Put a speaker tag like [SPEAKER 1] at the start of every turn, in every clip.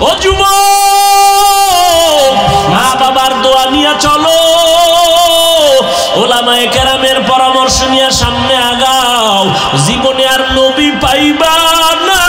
[SPEAKER 1] ও যুবক, মা বাবার দোয়া নিয়ে চলো, ওলামায়ে কেরামের পরামর্শ নিয়ে সামনে আগাও। জীবনে আর নবী পাইবা না,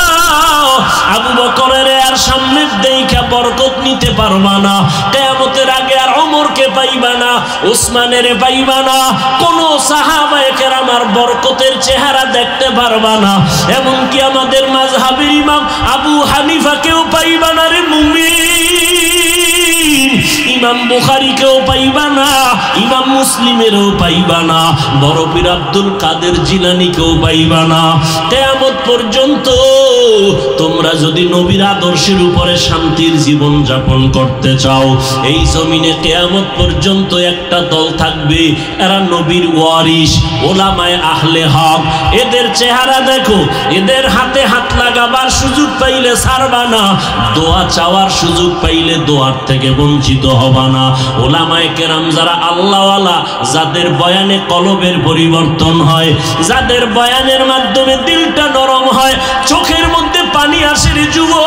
[SPEAKER 1] আবু বকরের আর সামনে দেখা বরকত নিতে পারবা না, কিয়ামতের আগে আর ওমরকে পাইবা না, উসমানের পাইবা না, কোন সাহাবায়ে কেরাম আর বরকতের চেহারা দেখতে পারবা না। এমনকি আমাদের মাযহাবের ইমাম আবু হানিফাকেও পাইবা না রে মুমিন, ইমাম বুখারীকেও পাইবা না, ইমাম মুসলিমেরও পাইবা না, বড় পীর আব্দুল কাদের জিলানীকেও পাইবা না। কিয়ামত পর্যন্ত তোমরা যদি নবীর আদর্শের উপরে শান্তির জীবন যাপন করতে চাও, এই জমিনে কিয়ামত পর্যন্ত একটা দল থাকবে, এরা নবীর ওয়ারিস, ওলামায়ে আহলে হক। এদের চেহারা দেখো, এদের হাতে হাত লাগাবার সুযোগ পাইলে ছাড়বা না, দোয়া চাওয়ার সুযোগ পাইলে দোয়ার থেকে বঞ্চিত হবা না। ওলামায়ে কেরাম যারা আল্লাহওয়ালা, যাদের বয়ানে কলবের পরিবর্তন হয়, যাদের বয়ানের মাধ্যমে দিলটা নরম হয়, চোখের মধ্যে পানি আসে রে যুবক,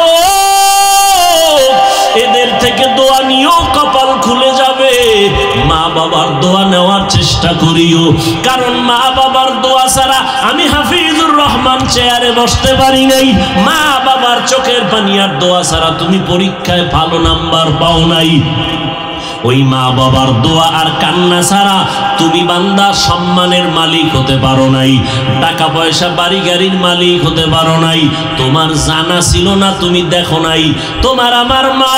[SPEAKER 1] এদের থেকে দোয়া নিয়েও কপাল খুলে যাবে। মা বাবার দোয়া নেওয়ার চেষ্টা করিও, কারণ মা বাবার দোয়া ছাড়া আমি হাফিজুর রহমান চেয়ারে বসতে পারি নাই। মা বাবার চোখের পানি আর দোয়া ছাড়া তুমি পরীক্ষায় ভালো নাম্বার পাও নাই। ওই মা বাবার দোয়া আর কান্না ছাড়া তুমি বান্দা সম্মানের মালিক হতে পারো নাই, টাকা পয়সা বাড়ি গাড়ির মালিক হতে পারো নাই। তোমার জানা ছিল না, তুমি দেখো নাই। তোমার আমার মা,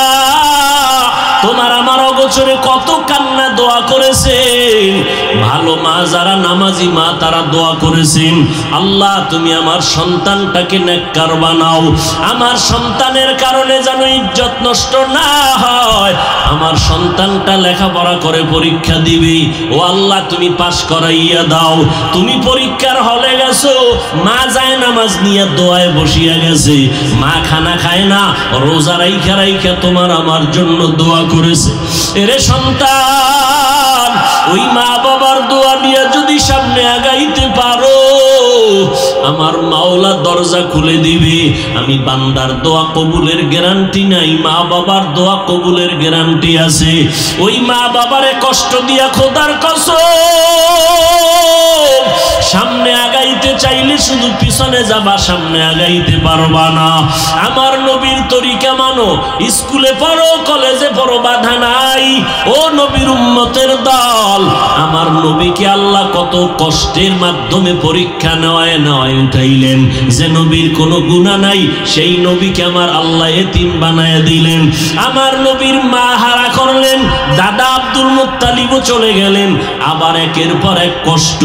[SPEAKER 1] তোমার আমার অগোচরে কত কান্না দোয়া করেছেন। ভালো মা যারা নামাজি মা, তারা দোয়া করেছেন, আল্লাহ তুমি আমার সন্তানটাকে নেককার বানাও, আমার সন্তানের কারণে যেন ইজ্জত নষ্ট না হয়, আমার সন্তানটা লেখাপড়া করে পরীক্ষা দিবে, ও আল্লাহ তুমি পাস করাইয়া দাও। তুমি পরীক্ষার হলে গেছো, মা যায় নামাজ নিয়ে দোয়ায় বসিয়া গেছে, মা খানা খায় না, রোজা রাইখা রাইখা তোমার আমার জন্য দোয়া করেছে। এরে সন্তান, ওই মা বাবার দোয়া নিয়ে যদি সামনে আগাইতে পারো, আমার মাওলা দরজা খুলে দিবে। আমি বান্দার দোয়া কবুলের গ্যারান্টি নাই, মা বাবার দোয়া কবুলের গ্যারান্টি আছে। ওই মা বাবারে কষ্ট দিয়া খোদার কসম, সামনে আগাইতে চাইলে শুধু পিছনে যাবা, সামনে আগাইতে পারবা না। আমার নবীর তরিকা মানো, স্কুলে পড়ো কলেজে পড়ো, বাধা নাই। ও নবীর উম্মতের দল, আমার নবীকে আল্লাহ কত কষ্টের মাধ্যমে পরীক্ষা নেওয়ায় উঠাইলেন। যে নবীর কোনো গুনাহ নাই, সেই নবীকে আমার আল্লাহ এতিম বানায় দিলেন। আমার নবীর মা হারা করলেন, দাদা আব্দুল মুত্তালিবও চলে গেলেন। আবার একের পর এক কষ্ট,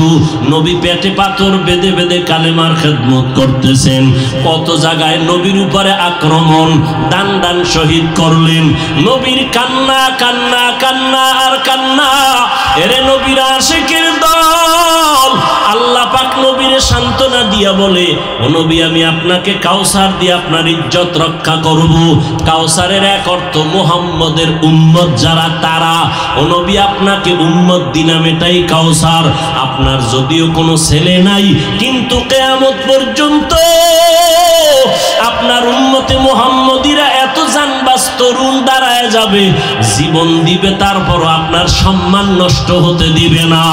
[SPEAKER 1] নবী পেটে পাথর বেঁধে বেঁধে কালেমার খেদমত করতেছেন। কত জায়গায় নবীর উপরে আক্রমণ, দান দান শহীদ করলেন। নবীর কান্না কান্না কান্না আর কান্না। এরে নবীর আশিকের দল, আল্লাহ পাক নবীরে সান্ত্বনা দিয়া বলে, ও নবী আমি আপনাকে কাউসার দিয়ে আপনার ইজ্জত রক্ষা করব। কাউসারের এক অর্থ মুহাম্মদের উম্মত যারা, তারা। ও নবী আপনাকে উম্মত দিলাম, এটাই কাউসার। আপনার যদিও কোনো ছেলে নাই, কিন্তু কিয়ামত পর্যন্ত আপনার উম্মতে মুহাম্মদীরা এত জানবাজ তরুণ দাঁড়ায় যাবে, জীবন দিবে, তারপরও আপনার সম্মান নষ্ট হতে দিবে না।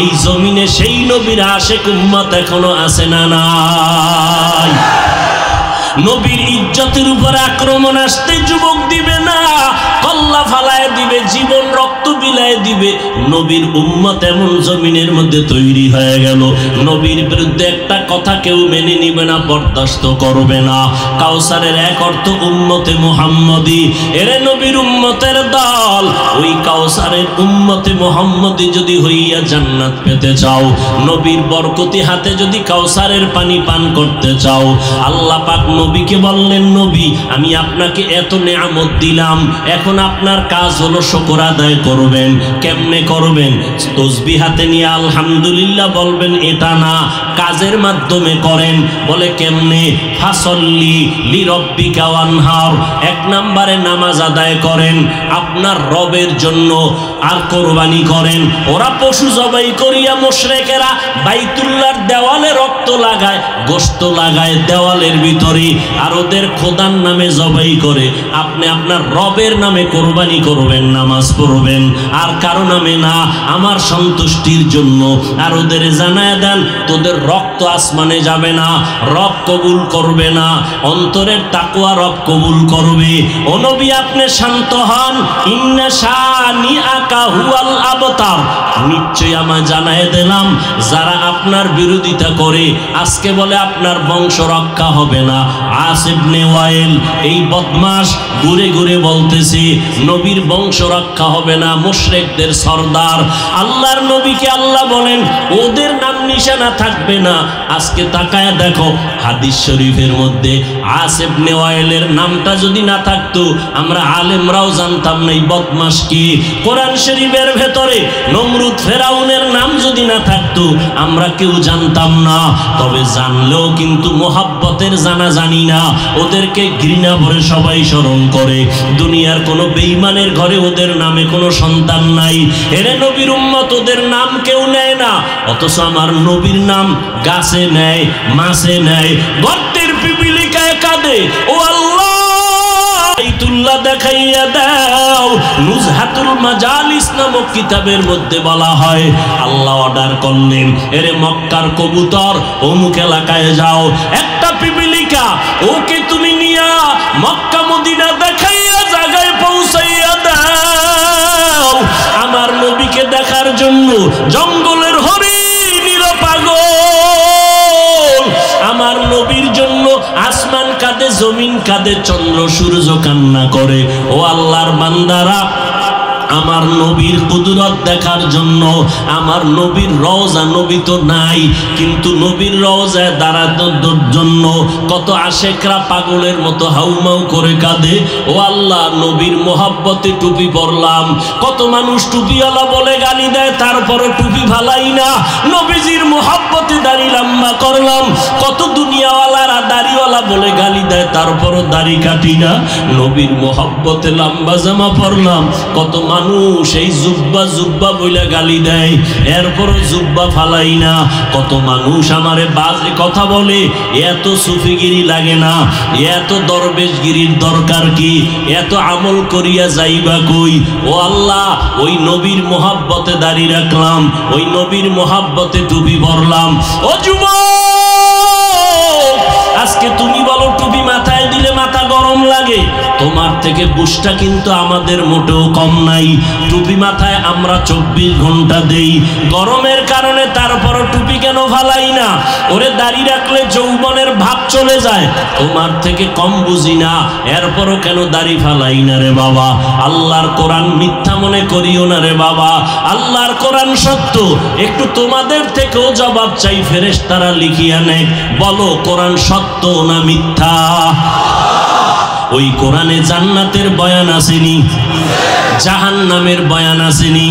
[SPEAKER 1] এই জমিনে সেই নবীর আশিক উম্মত এখনো আছে না নাই? নবীর ইজ্জতের উপরে আক্রমণ আসতে যুবক দিবে না, কল্লা ফালায় দিবে, জীবন রক্ত বিলায় দিবে। নবীর উম্মত এমন জমিনের মধ্যে তৈরি হয়ে গেল, নবীর বিরুদ্ধে একটা কথা কেউ মেনে নিবে না, বরদাস্ত করবে না। কাউসারের এক অর্থ উম্মতে মুহাম্মদী। এরে নবীর উম্মতের দল, ওই কাউসারের উম্মতে মুহাম্মদী যদি হইয়া জান্নাত পেতে চাও, নবীর বরকতি হাতে যদি কাউসারের পানি পান করতে চাও, আল্লাহ পাক নবীকে বললেন, নবী আমি আপনাকে এত নেয়ামত দিলাম, এখন আপনার কাজ হলো শুকর আদায় করবেন। কেমনে করবেন? তসবিহ হাতে নিয়ে আলহামদুলিল্লাহ বলবেন এটা না, কাজের মাধ্যমে করেন। বলে কেমনে? ফাসল্লি লিরব্বিকা ওয়ানহার, এক নম্বরে নামাজ আদায় করেন আপনার রবের জন্য, আর কোরবানি করেন। ওরা পশু জবাই করিয়া মুশরিকেরা বাইতুল্লাহর দেওয়ালে রক্ত লাগায়, গোশত লাগায় দেওয়ালের ভিতরে, আর ওদের খোদার নামে জবাই করে। আপনি আপনার রবের নামে কোরবানি করবেন, নামাজ পড়বেন, আর কারো নামে না, আমার সন্তুষ্টির জন্য। আর ওদের জানায় দেন তোদের রক্ত আসমানে যাবে না, রব কবুল করবে না, অন্তরের তাকওয়া রব কবুল করবে। ও নবী আপনি শান্ত হন, ইন্না শানিআকা হুয়াল আবতার। নিশ্চয়ই আমায় জানায় দিলাম যারা আপনার বিরোধিতা করে আজকে বলে আপনার বংশ রক্ষা হবে না। আস ইবনে ওয়াইল এই বদমাশ ঘুরে ঘুরে বলতেছে নবীর বংশ রক্ষা হবে না, মুশরিকদের সরদার। আল্লাহর নবীকে আল্লাহ বলেন ওদের নাম নিশানা থাকবে না। আজকে তাকায় দেখো হাদিস শরীফের মধ্যে আস ইবনে ওয়াইলের নামটা যদি না থাকতো আমরা আলেমরাও জানতাম না এই বদমাশ কি। কোরআন শরীফের ভেতরে নমরুদ ফেরাউনের নাম যদি না থাকতো আমরা কেউ জানতাম না। তবে জানলেও কিন্তু মোহাব্বতের জানা জানি না, ওদেরকে ঘৃণা ভরে সবাই স্মরণ করে। দুনিয়ার কোনো বেঈমানের ঘরে ওদের নামে কোনো সন্তান নাই। এরে নবীর উম্মত ওদের নাম কেউ নেয় না, অথচ আমার নবীর নাম গাছে নেয়, মাছে নেয়, গর্তের পিপিলিকায় কাঁদে। ও আল্লাহ বাইতুল্লাহ দেখাইয়া দাও। নুজহাতুল মাজালিস নামক কিতাবের মধ্যে বলা হয় আল্লাহ অর্ডার করলেন এরে মক্কার কবুতর অমুক এলাকায় যাও, একটা পিপিলিকা ওকে তুমি নিয়া মক্কা মদিনা দেখাইয়া জায়গায় পৌঁছাইয়া দাও। আমার নবীকে দেখার জন্য জঙ্গলের হরিণ পাগল, আমার নবীর জন্য আসমান কাঁদে, জমিন কাঁদে, চন্দ্র সূর্য কান্না করে। ও আল্লাহর বান্দারা আমার নবীর কুদরত দেখার জন্য, আমার নবীর রওজা, নবী তো নাই কিন্তু নবীর রওজায় দাঁড়ানোর জন্য কত আশেকরা পাগলের মতো হাউমাউ করে কাঁদে। ও আল্লাহ নবীর মোহাব্বতে টুপি পরলাম, কত মানুষ টুপিওয়ালা বলে গালি দেয় তারপরও টুপি ভালাই না। নবীজির মোহাব্বতে দাড়ি লম্বা করলাম, কত দুনিয়াওয়ালারা দাড়িওয়ালা বলে গালি দেয় তারপরও দাড়ি কাটি না। নবীর মোহাব্বতে লম্বা জামা পরলাম, কত মানুষ এই জুব্বা জুব্বা বইলা গালি দেয় এরপরও জুব্বা ফালাই না। কত মানুষ আমারে বাজে কথা বলে, এত সুফিগিরি লাগে না, এত দরবেশগিরির দরকার কি, এত আমল করিয়া যাইবা কই। ও আল্লাহ ওই নবীর মোহাব্বতে দাঁড়িয়ে রাখলাম, ওই নবীর মোহাব্বতে টুপি পরলাম। ও যুবক আজকে তুমি বলো টুপি মাথায় দিলে মাথা গরম লাগে, তোমার থেকে বুঝটা কিন্তু আমাদের মোটেও কম নাই। টুপি মাথায় আমরা 24 ঘন্টা দেই গরমের কারণে, তারপরও টুপি কেন ফালাই না? ওরে দাড়ি রাখলে যৌবনের ভাব চলে যায়, তোমার থেকে কম বুঝি না, এরপরও কেন দাড়ি ফালাই না রে বাবা? আল্লাহর কোরআন মিথ্যা মনে করিও না রে বাবা, আল্লাহর কোরআন সত্য। একটু তোমাদের থেকেও জবাব চাই, ফেরেশতারা লিখিয়া নেয়, বলো কোরআন সত্য না মিথ্যা? ওই কোরআনে জান্নাতের বয়ান আসেনি, জাহান্নামের বয়ান আসেনি।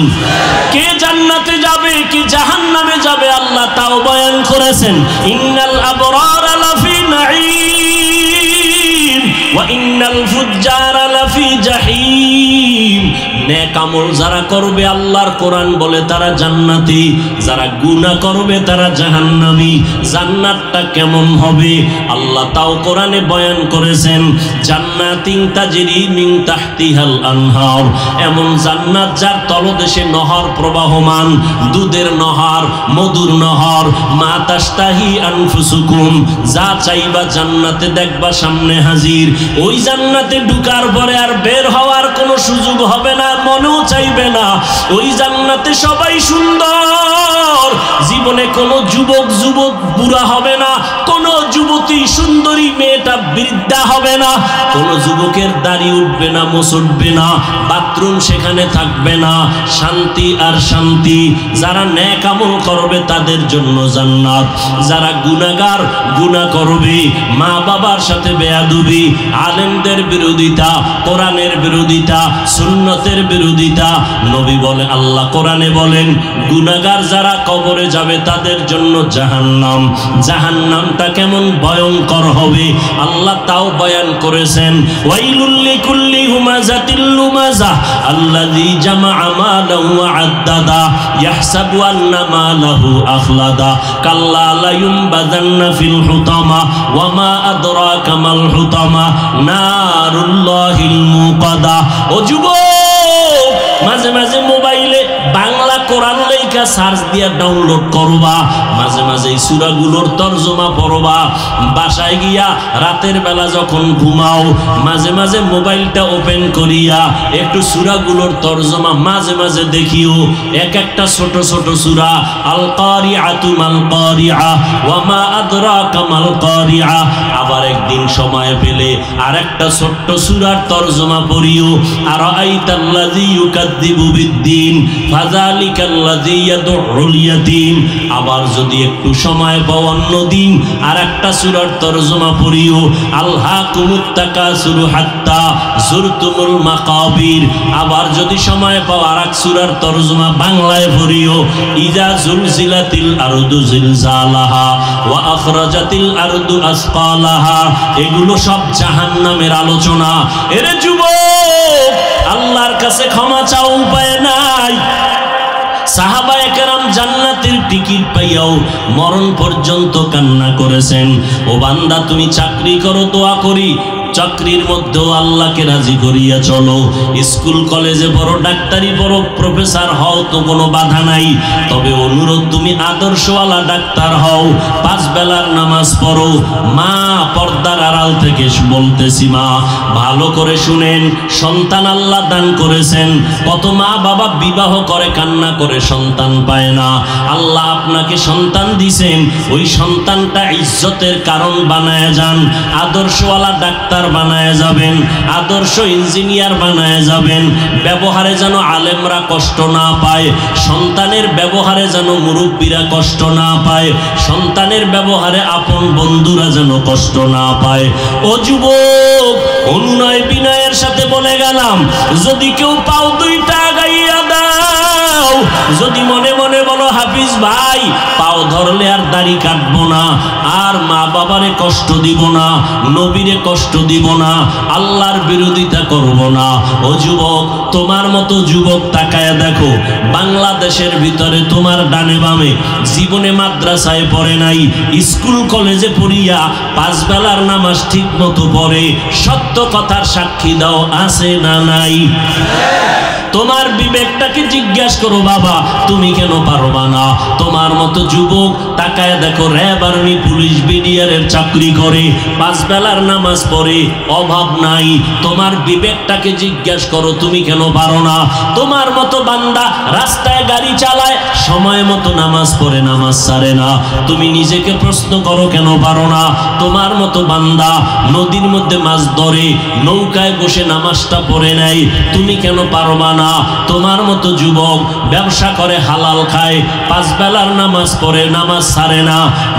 [SPEAKER 1] কে জান্নাতে যাবে কে জাহান্নামে যাবে আল্লাহ তাও বয়ান করেছেন। ইন্নাল আবরারা লাফি নাঈম ওয়া ইন্নাল ফুজ্জারা লাফি জাহিম। নেক আমল যারা করবে আল্লাহর কোরআন বলে তারা জান্নাতি, যারা গুনাহ করবে তারা জাহান্নামী। জান্নাতটা কেমন হবে আল্লাহ তাও কোরআনে বয়ান করেছেন। জান্নাতিন তাজরি মিন তাহতিহাল আনহার, এমন জান্নাত যার তলদেশে নহর প্রবাহমান, দুধের নহর, মধুর নহর। মা তাশতাহি আনফুসুকুম, যা চাইবা জান্নাতে দেখবা সামনে হাজির। ওই জান্নাতে ঢুকার পরে আর বের হওয়ার কোনো সুযোগ হবে না, মনেও চাইবে না। ওই জান্নাতে সবাই সুন্দর, জীবনে কোনো যুবক বুড়া হবে না, কোনো যুবতী সুন্দরী মেয়েটা বৃদ্ধা হবে না, কোনো যুবকের দাড়ি উঠবে না, মোছ উঠবে না, বাথরুম সেখানে থাকবে না, শান্তি আর শান্তি। যারা নেক আমল করবে তাদের জন্য জান্নাত, যারা গুনাহগার গুনাহ করবে, মা বাবার সাথে বেয়াদবি, আলেমদের বিরোধিতা, কোরআনের বিরোধিতা, সুন্নতের বিরোধিতা, নবী বলে, আল্লাহ কোরআনে বলেন গুনাহগার যারা কবরে যাবে তাদের জন্য জাহান্নাম। জাহান্নামটা কেমন ভয়ঙ্কর হবে আল্লাহ তাও বয়ান করেছেন। ওয়াইলুল লিকুল্লি হুমাযাতিল লুমাযা আল্লাযী জামাআ মালাহু ওয়া আদ্দাদা ইয়াহসাবু আন্না মালাহু আখলাদা কাল্লা লা ইউনবাযান্না ফিল হুতামা ওয়া মা আদরাকা মাল হুতামা নারুল্লাহিল মুকাদা। ও যুবক, মাঝে মাঝে মোবাইলে বাংলা কোরআন লেখা সার্চ দিয়া ডাউনলোড করবা, মাঝে মাঝে এই সূরাগুলোর তরজমা পড়বা। বাসায় গিয়া রাতের বেলা যখন ঘুমাও মাঝে মাঝে মোবাইলটা ওপেন করিয়া একটু সূরাগুলোর তরজমা মাঝে মাঝে দেখিও। এক একটা ছোট ছোট সূরা, আল কারিআতু মাল কারিআ ওয়া মা আদরাকা মাল কারিআ। আবার একদিন সময় পেলে আরেকটা ছোট্ট সূরার তরজমা পড়িও। আরাআইতাল্লাযী ইউকাযযিবু বিদ্দীন ফাযালিকাল্লাযী ইয়াদউল ইয়াতীম। আবার যদি একটু সময় পাও অন্যদিন আরেকটা সূরার তরজমা পড়িও। আলহাকুমুত তাকাসুরু হাত্তা যুরতুমুল মাকাবির। আবার যদি সময় পাও আরেক সূরার তরজমা বাংলায় পড়িও। ইযা জুলজিলাতিল আরদু জিলজালাহা ওয়া আখরাজাতিল আরদু আসকালাহা। এগুলো সব জাহান্নামের আলোচনা। এরে যুবক, আল্লাহর কাছে ক্ষমা চাও, উপায় নাই। সাহাবায়ে কেরাম জান্নাতের টিকিট পাইয়াও মরণ পর্যন্ত কান্না করেছেন। ও বান্দা, তুমি চাকরি করো, দোয়া করি চাকরির মধ্যেও আল্লাহকে রাজি করিয়া চলো। স্কুল কলেজে বড়, ডাক্তারি বড়, প্রফেসর হও তো কোনো বাধা নাই, তবে অনুরোধ তুমি আদর্শওয়ালা ডাক্তার হও। 5 বেলার নামাজ পড়ো। মা, পর্দার আড়াল থেকে বলতেছি মা, ভালো করে শুনেন, সন্তান আল্লাহ দান করেছেন। কত মা বাবা বিবাহ করে কান্না করে সন্তান পায় না। আল্লাহ আপনাকে সন্তান দিছেন, ওই সন্তানটা ইজ্জতের কারণ বানায় যান। আদর্শওয়ালা ডাক্তার বানায় যাবেন, আদর্শ ইঞ্জিনিয়ার বানায় যাবেন। ব্যবহারে যেন আলেমরা কষ্ট না পায়, সন্তানের ব্যবহারে যেন মুরব্বীরা কষ্ট না পায়, সন্তানের ব্যবহারে আপন বন্ধুরা যেন কষ্ট না পায়। ও যুবক, অনুনয় বিনয়ের সাথে বলে গেলাম, যদি কেউ পাও 2টা গাইয়া দাও। যদি মনে মনে বলো হাফিজ ভাই, পাও ধরলে আর দাড়ি কাটবো না, আর মা বাবারে কষ্ট দিব না, নবীরে কষ্ট দিব না, আল্লাহর বিরোধিতা করব না। ও যুবক, তোমার মতো যুবক তাকায়া দেখো, বাংলাদেশের ভিতরে তোমার ডানে বামে জীবনে মাদ্রাসায় পড়ে নাই, স্কুল কলেজে পড়িয়া 5 বেলার নামাজ ঠিক মতো পড়ে, সত্য কথার সাক্ষী দাও, আছে না নাই? তোমার বিবেকটাকে জিজ্ঞাসা করো, বাবা তুমি কেন পারবা না? তোমার মতো যুবক তাকায় দেখো, র্যাব, আর্মি, পুলিশ, বিডিআরের চাকরি করে, 5 বেলার নামাজ পড়ে, অভাব নাই। তোমার বিবেকটাকে জিজ্ঞাসা করো, তুমি কেন পারো না? তোমার মতো বান্দা রাস্তায় গাড়ি চালায়, সময় মতো নামাজ পড়ে, নামাজ ছাড়ে না। তুমি নিজেকে প্রশ্ন করো, কেন পারো না? তোমার মতো বান্দা নদীর মধ্যে মাছ ধরে, নৌকায় বসে নামাজটা পড়ে নেয়, তুমি কেন পারবা না? তোমার মতো যুবক ব্যবসা করে, হালাল খায়, 5 বেলার নামাজ পড়ে, নামাজ ছাড়ে না।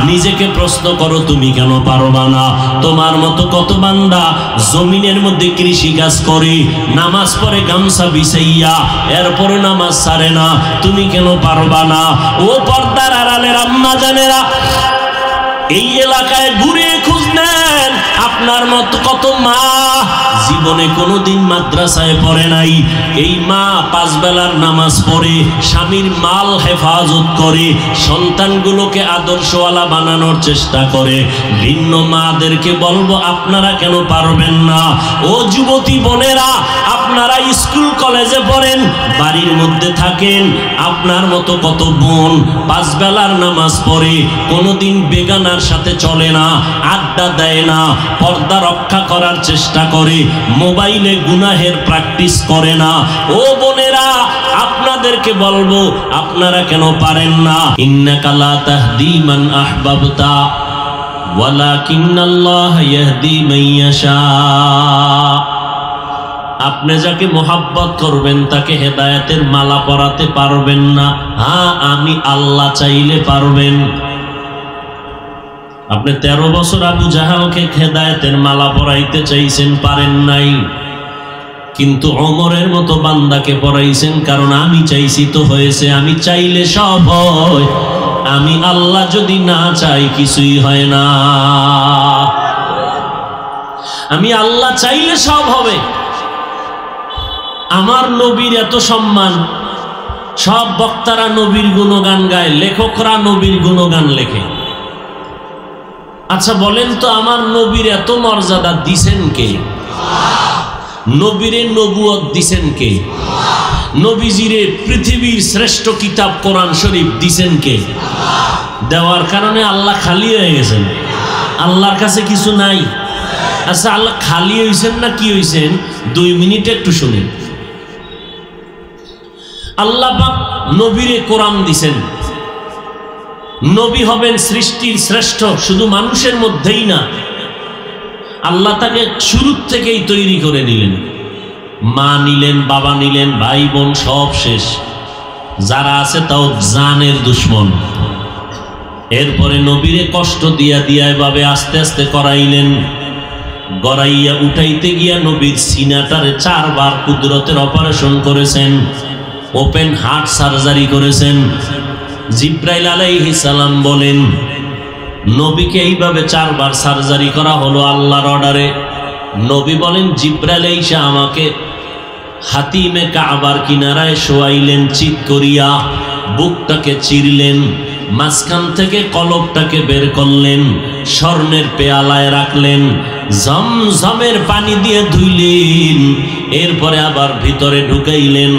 [SPEAKER 1] নিজেকে প্রশ্ন করো, তুমি কেন পারবা না? তোমার মতো কত বান্দা জমিনের মধ্যে কৃষি কাজ করে, নামাজ পড়ে গামছা বিছাইয়া, এরপরে নামাজ ছাড়ে না, তুমি কেন পারবা না? ও পর্দার আড়ালের আম্মা জানেরা, এই এলাকায় ঘুরে খোঁজ নেন, আপনার মতো কত মা জীবনে কোনোদিন মাদ্রাসায় পড়ে নাই। এই মা 5 বেলার নামাজ পড়ে, স্বামীর মাল হেফাজত করে, সন্তানগুলোকে আদর্শওয়ালা বানানোর চেষ্টা করে। ভিন্ন মাদেরকে বলবো, আপনারা কেন পারবেন না? ও যুবতী বোনেরা, আপনারা স্কুল কলেজে পড়েন, বাড়ির মধ্যে থাকেন, আপনার মতো কত বোন 5 বেলার নামাজ পড়ে, কোনোদিন বেগানার সাথে চলে না, আড্ডা দেয় না, পর্দা রক্ষা করার চেষ্টা করে, মোবাইলে গুনাহের প্র্যাকটিস করে না। ও বোনেরা, আপনাদের আপনাদেরকে বলবো, আপনারা কেন পারেন না? ইন্নাকা লা তাহদি মান আহবাবতা ওয়ালাকিন্নাল্লাহ ইয়াহদি মান ইয়াশা। আপনি যাকে মোহাব্বত করবেন তাকে হেদায়েতের মালা পরাতে পারবেন না। হ্যাঁ, আমি আল্লাহ চাইলে পারবেন। আপনি 13 বছর আবু জাহালকে হেদায়েতের মালা পরাইতে চাইছেন, পারেন নাই। কিন্তু ওমরের মতো বান্দাকে পরাইছেন, কারণ আমি চাইছি তো হয়েছে। আমি চাইলে সব হয়, আমি আল্লাহ যদি না চাই কিছুই হয় না। আমি আল্লাহ চাইলে সব হবে। আমার নবীর এত সম্মান, সব বক্তারা নবীর গুণগান গায়, লেখকরা নবীর গুণগান লেখে। আচ্ছা বলেন তো, আমার নবীর এত মর্যাদা দিছেন কে? নবীরে নবুয়ত দিছেন কে? নবীজিরে পৃথিবীর শ্রেষ্ঠ কিতাব কোরআন শরীফ দিছেন কে? দেওয়ার কারণে আল্লাহ খালি হয়ে গেছেন, আল্লাহর কাছে কিছু নাই। আচ্ছা, আল্লাহ খালি হয়েছেন না কি হয়েছেন? 2 মিনিট একটু শুনেন। আল্লাহ পাক নবীরে কোরআন দিছেন, নবী হবেন সৃষ্টির শ্রেষ্ঠ, শুধু মানুষের মধ্যেই না, আল্লাহ তাকে শুরুর থেকেই তৈরি করে নিলেন। মা নিলেন, বাবা নিলেন, ভাই বোন সব শেষ, যারা আছে তাও জানের দুশ্মন। এরপরে নবীরে কষ্ট দিয়া দিয়া এভাবে আস্তে আস্তে করাইলেন। গড়াইয়া উঠাইতে গিয়া নবীর সিনাটারে 4 বার কুদরতের অপারেশন করেছেন, ওপেন হার্ট সার্জারি করেছেন। জিব্রাইল আলাইহিস সালাম বলেন, নবীকে এইভাবে 4 বার সার্জারি করা হলো আল্লাহর অর্ডারে। নবী বলেন, জিব্রাইল এসে আমাকে হাতিমে কাবার কিনারায় শোয়াইলেন, চিৎ করিয়া বুকটাকে চিরলেন, মাঝখান থেকে কলবটাকে বের করলেন, স্বর্ণের পেয়ালায় রাখলেন, ঝমঝমের পানি দিয়ে ধুইলেন, এরপরে আবার ভিতরে ঢুকাইলেন,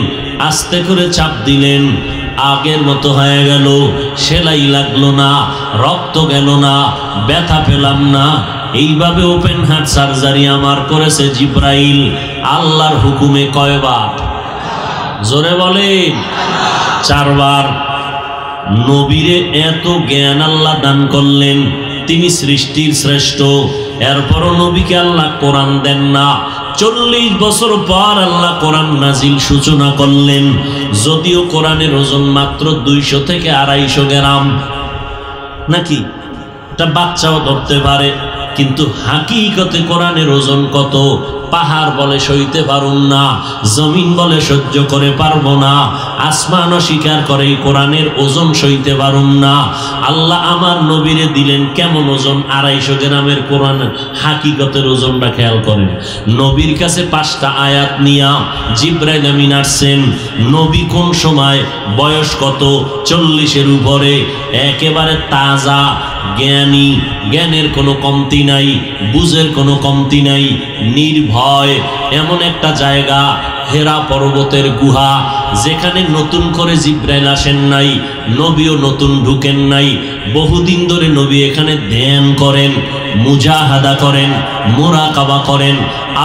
[SPEAKER 1] আস্তে করে চাপ দিলেন। আগের মতো হয়ে গেল, সেলাই লাগলো না, রক্ত গেল না, ব্যথা পেলাম না। এইভাবে ওপেন হার্ট সার্জারি আমার করেছে জিব্রাইল, আল্লাহর হুকুমে। কয়বার? জোরে বলেন। 4 বার। নবীরে এত জ্ঞান আল্লাহ দান করলেন, তিনি সৃষ্টির শ্রেষ্ঠ। এরপরও নবীকে আল্লাহ কোরআন দেন না। 40 বছর পর আল্লাহ কোরআন নাজিল সূচনা করলেন। যদিও কোরআনের ওজন মাত্র 200 থেকে 250 গ্রাম, নাকি এটা বাচ্চাও ধরতে পারে, কিন্তু হাকিকতে কোরআনের ওজন কত? পাহাড় বলে সইতে পারুন না, জমিন বলে সহ্য করে পারবো না, আসমান অস্বীকার করে এই কোরআনের ওজন সইতে পারুন না। আল্লাহ আমার নবীরে দিলেন কেমন ওজন? 250 গ্রামের কোরআন হাকিকতের ওজনটা খেয়াল করেন। নবীর কাছে 5টা আয়াত নিয়া জিব্রাইল আমিন আসছেন। নবী কোন সময়, বয়স কত? 40-এর উপরে, একেবারে তাজা, জ্ঞানী, জ্ঞানের কোনো কমতি নাই, বুঝের কোনো কমতি নাই, নির্ভয়। এমন একটা জায়গা হেরা পর্বতের গুহা, যেখানে নতুন করে জিব্রাইল আসেন নাই, নবীও নতুন ঢুকেন নাই। বহুদিন ধরে নবী এখানে ধ্যান করেন, মুজাহাদা করেন, মুরাকাবা করেন,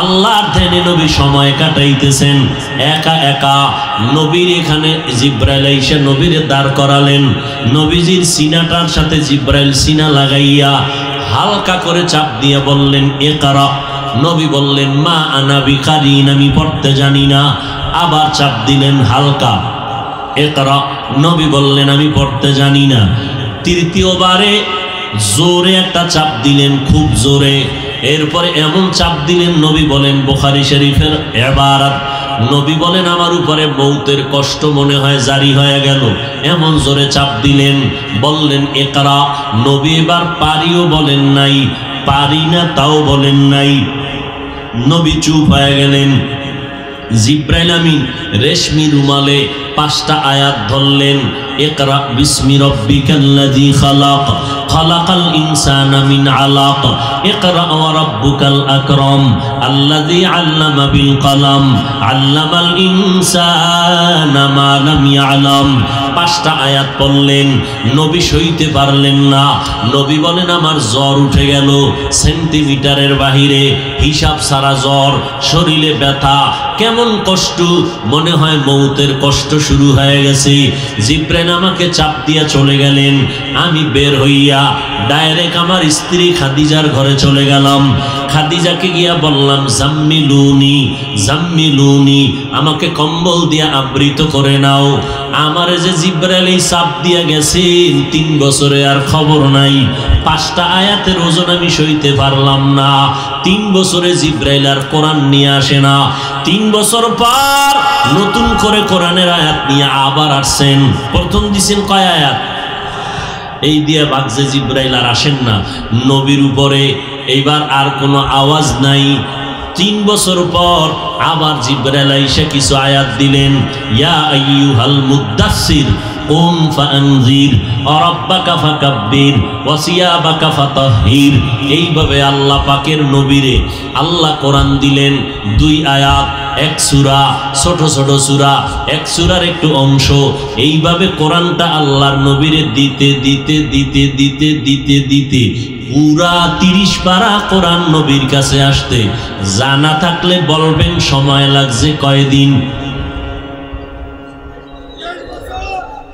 [SPEAKER 1] আল্লাহর ধ্যানে নবী সময় কাটাইতেছেন। একা একা নবীর এখানে জিব্রাইল এসে নবীরে দাঁড় করালেন। নবীজির সিনাটার সাথে জিব্রাইল সিনা লাগাইয়া হালকা করে চাপ দিয়ে বললেন, ইকরা। নবী বললেন, মা আনা বিকারিন, আমি পড়তে জানি না। আবার চাপ দিলেন হালকা, ইকরা। নবী বললেন, আমি পড়তে জানি না। তৃতীয়বারে জোরে একটা চাপ দিলেন, খুব জোরে। এরপরে এমন চাপ দিলেন, নবী বলেন, বুখারী শরীফের ইবারত, নবী বলেন, আমার উপরে মৌতের কষ্ট মনে হয় জারি হয়ে গেল। এমন জোরে চাপ দিলেন, বললেন ইকরা। নবী এবার পারিও বলেন নাই, পারি না তাও বলেন নাই, নবী চুপ হয়ে গেলেন। জিব্রাইল আমিন রেশমি রুমালে 5টা আয়াত ধরলেন। ইকরা বিসমি রাব্বিকাল্লাযী খালাক, খালাকাল ইনসানা মিন আলাক, ইকরা ওয়া রাব্বুকাল আকরাম, আল্লাযী আল্লামা বিল কলম, আল্লামাল ইনসানা মা লাম ইয়ালাম। 5টা আয়াত পড়লেন। নবী সইতে পারলেন না। নবী বলেন, আমার জ্বর উঠে গেল, সেন্টিমিটারের বাহিরে, হিসাব সারা জ্বর, শরীরে ব্যথা, কেমন কষ্ট, মনে হয় মৌতের কষ্ট শুরু হয়ে গেছে। জিব্রাইল আমাকে চাপ দিয়া চলে গেলেন। আমি বের হইয়া ডাইরেক্ট আমার স্ত্রী খাদিজার ঘরে চলে গেলাম। খাদিজাকে গিয়া বললাম, জাম্মিলুনি জাম্মিলুনি, আমাকে কম্বল দিয়া আবৃত করে নাও। আমারে যে জিব্রাইল এই চাপ দিয়া গেছেন 3 বছরে আর খবর নাই। 5টা আয়াতের ওজন আমি সইতে পারলাম না। 3 বছরে জিব্রাইল আর কোরআন নিয়ে আসে না। 3 বছর পর নতুন করে কোরআনের আয়াত নিয়ে আবার আসছেন। প্রথম দিছেন কয় আয়াত? এই দিয়ে বাগজে জিব্রাইল আর আসেন না। নবীর উপরে এইবার আর কোনো আওয়াজ নাই। 3 বছর পর আবার জিব্রাইল আইসা কিছু আয়াত দিলেন। ইয়া আইয়ুহাল মুদ্দাসসির কুম ফাআনজির ওয়া রাব্বাকা ফাকাব্বির ওয়া সিয়াবাকা ফাতাহহির। এইভাবে আল্লাহ পাকের নবীরে আল্লাহ কোরআন দিলেন 2 আয়াত, 1 সূরা, ছোট ছোট সূরা, 1 সূরার একটু অংশ। এইভাবে কোরআনটা আল্লাহর নবীরে দিতে দিতে দিতে দিতে দিতে দিতে পুরা 30 পারা কোরআন নবীর কাছে আসতে জানা থাকলে বলবেন সময় লাগছে কয়দিন?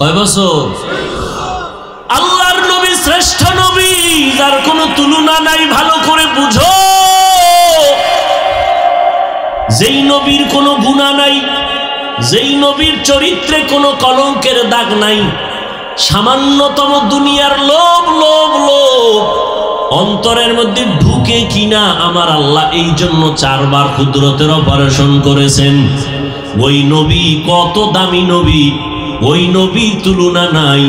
[SPEAKER 1] কয় বছর? আল্লাহর নবী শ্রেষ্ঠ নবী, যার কোনো তুলনা নাই। ভালো করে বুঝো, যেই নবীর কোনো গুনাহ নাই, যেই নবীর চরিত্রে কোনো কলঙ্কের দাগ নাই, সামান্যতম দুনিয়ার লোভ লোভ লোভ অন্তরের মধ্যে ঢুকে কিনা আমার আল্লাহ এই জন্য 4 বার কুদরতের অপারেশন করেছেন। ওই নবী কত দামি নবী, ওই নবীর তুলনা নাই।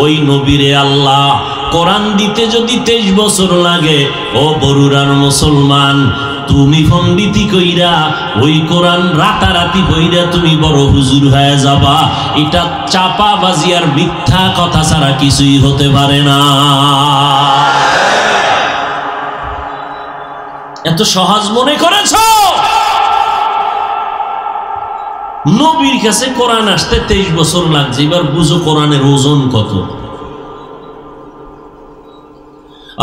[SPEAKER 1] ওই নবীরে আল্লাহ কোরআন দিতে যদি 23 বছর লাগে, ও বরুরার মুসলমান, তুমি পণ্ডিতি কইরা ওই কোরআন রাতারাতি পইরা তুমি বড় হুজুর হয়ে যাবা। এটা চাপাবাজি আর মিথ্যা কথা ছাড়া কিছুই হতে পারে না। এত সহজ মনে করেছো? নবীর কাছে কোরআন আসতে 23 বছর লাগছে। এবার বুঝো কোরআনের ওজন কত।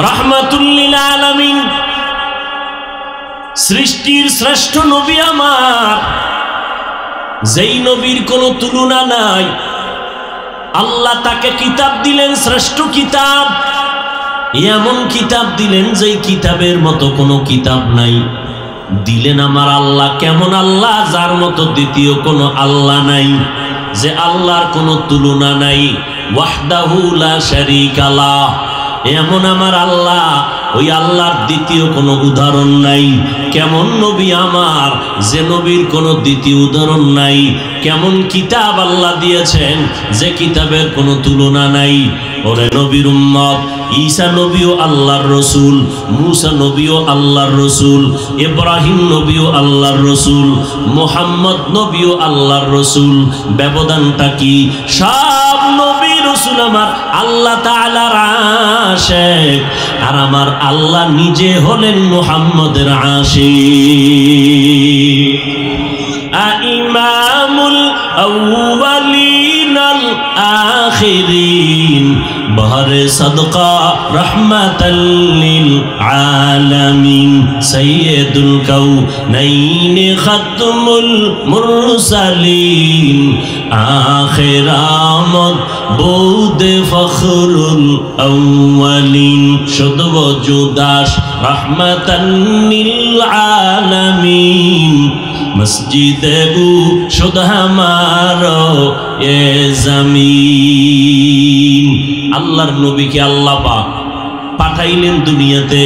[SPEAKER 1] রাহমাতুল লিল আলামিন, সৃষ্টির শ্রেষ্ঠ নবী আমার, যেই নবীর কোনো তুলনা নাই। আল্লাহ তাকে কিতাব দিলেন, শ্রেষ্ঠ কিতাব। এমন কিতাব দিলেন যেই কিতাবের মতো কোনো কিতাব নাই। দিলেন আমার আল্লাহ। কেমন আল্লাহ? যার মতো দ্বিতীয় কোনো আল্লাহ নাই, যে আল্লাহর কোনো তুলনা নাই। ওয়াহদাহু লা শারীকা লাহ। এমন আমার আল্লাহ, ওই আল্লাহর দ্বিতীয় কোনো উদাহরণ নাই। কেমন নবী আমার, যে নবীর কোনো দ্বিতীয় উদাহরণ নাই। কেমন কিতাব আল্লাহ দিয়েছেন, যে কিতাবের কোনো তুলনা নাই। ওরে নবীর উম্মত, ঈসা নবীও আল্লাহর রসুল, মুসা নবীও আল্লাহর রসুল, ইব্রাহিম নবীও আল্লাহর রসুল, মুহাম্মদ নবীও আল্লাহর রসুল। ব্যবধানটা কি? সব নবী রসুল আমার আল্লাহ তাআলার আশিক, আর আমার আল্লাহ নিজে হলেন মুহাম্মদের আশিক। ইমামুল আউয়ালিন আল আখিরিন, বহরে সদকা রহমাতাল লিল আলামিন, সাইয়্যিদুল কাউনাইন খাতমুল মুরসালিন, আখির আমদ বৌদে ফখরুল আউয়ালিন, শুদ্ধ বজুদাস রহমাতাল লিল আলামিন, মসজিদে উ শুদ্ধ হামারো এ জমিন। আল্লাহর নবীকে আল্লাহ পাক পাঠাইলেন দুনিয়াতে।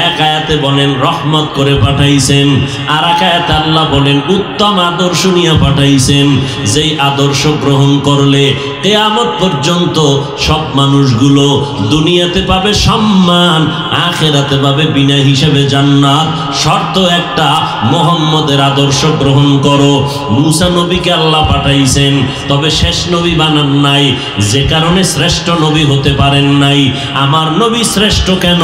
[SPEAKER 1] এক আয়াতে বলেন রহমত করে পাঠাইছেন, আর এক আয়াতে আল্লাহ বলেন উত্তম আদর্শ নিয়ে পাঠাইছেন। যেই আদর্শ গ্রহণ করলে কিয়ামত পর্যন্ত সব মানুষগুলো দুনিয়াতে পাবে সম্মান, আখিরাতে পাবে বিনা হিসাবে জান্নাত। শর্ত একটা, মুহাম্মদের আদর্শ গ্রহণ করো। মুসা নবীকে আল্লাহ পাঠাইছেন, তবে শেষ নবী বানান নাই, যে কারণে শ্রেষ্ঠ নবী হতে পারেন নাই। আমার নবী শ্রেষ্ঠ কেন?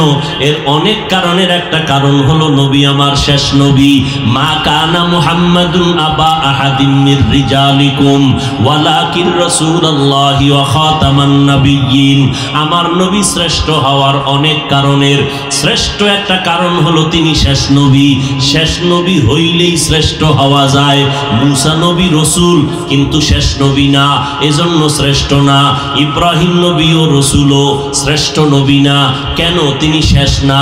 [SPEAKER 1] এর অনেক কারণের একটা কারণ হলো নবী আমার শেষ নবী। মা কানা মুহাম্মাদুন আবা আহাদিম মির রিজালিকুম ওয়ালাকিন রাসূলুল্লাহি ওয়া খাতামান নাবিয়্যিন। আমার নবী শ্রেষ্ঠ হওয়ার অনেক কারণের শ্রেষ্ঠ একটা কারণ হলো তিনি শেষ নবী। শেষ নবী হইলেই শ্রেষ্ঠ হওয়া যায়। মুসা নবী রসুল কিন্তু শেষ নবী না, এজন্য শ্রেষ্ঠ না। ইব্রাহিম নবীও রসুলও শ্রেষ্ঠ নবী না, কেন? তিনি শেষ না।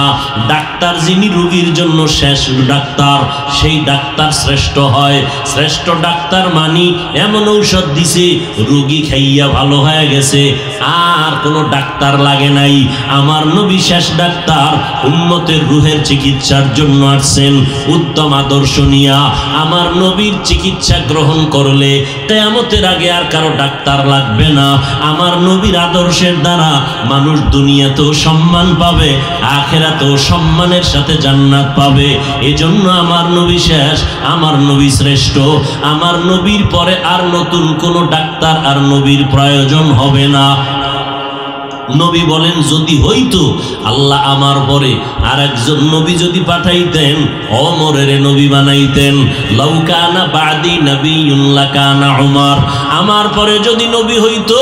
[SPEAKER 1] ডাক্তার যিনি রোগীর জন্য শেষ ডাক্তার, সেই ডাক্তার শ্রেষ্ঠ হয়। শ্রেষ্ঠ ডাক্তার মানি এমন ঔষধ দিছে রোগী খাইয়া ভালো হয়ে গেছে, আর কোনো ডাক্তার লাগে নাই। আমার নবী শেষ ডাক্তার, উম্মতের রুহের চিকিৎসার জন্য আসছেন উত্তম আদর্শ নিয়া। আমার নবীর চিকিৎসা গ্রহণ করলে কিয়ামতের আগে আর কারো ডাক্তার লাগবে না। আমার নবীর আদর্শের দ্বারা মানুষ দুনিয়াতেও সম্মান পাবে, আখিরাতেও সম্মানের সাথে জান্নাত পাবে। এজন্য আমার নবী শেষ, আমার নবী শ্রেষ্ঠ। আমার নবীর পরে আর নতুন কোনো ডাক্তার আর নবীর প্রয়োজন হবে না। নবী বলেন যদি হইতো আল্লাহ আমার পরে আর একজন নবী যদি পাঠাইতেন, ওমরের নবী বানাইতেন। লাউ কানা বাদি নবিয়্যুন লাকানা উমর। আমার পরে যদি নবী হইতো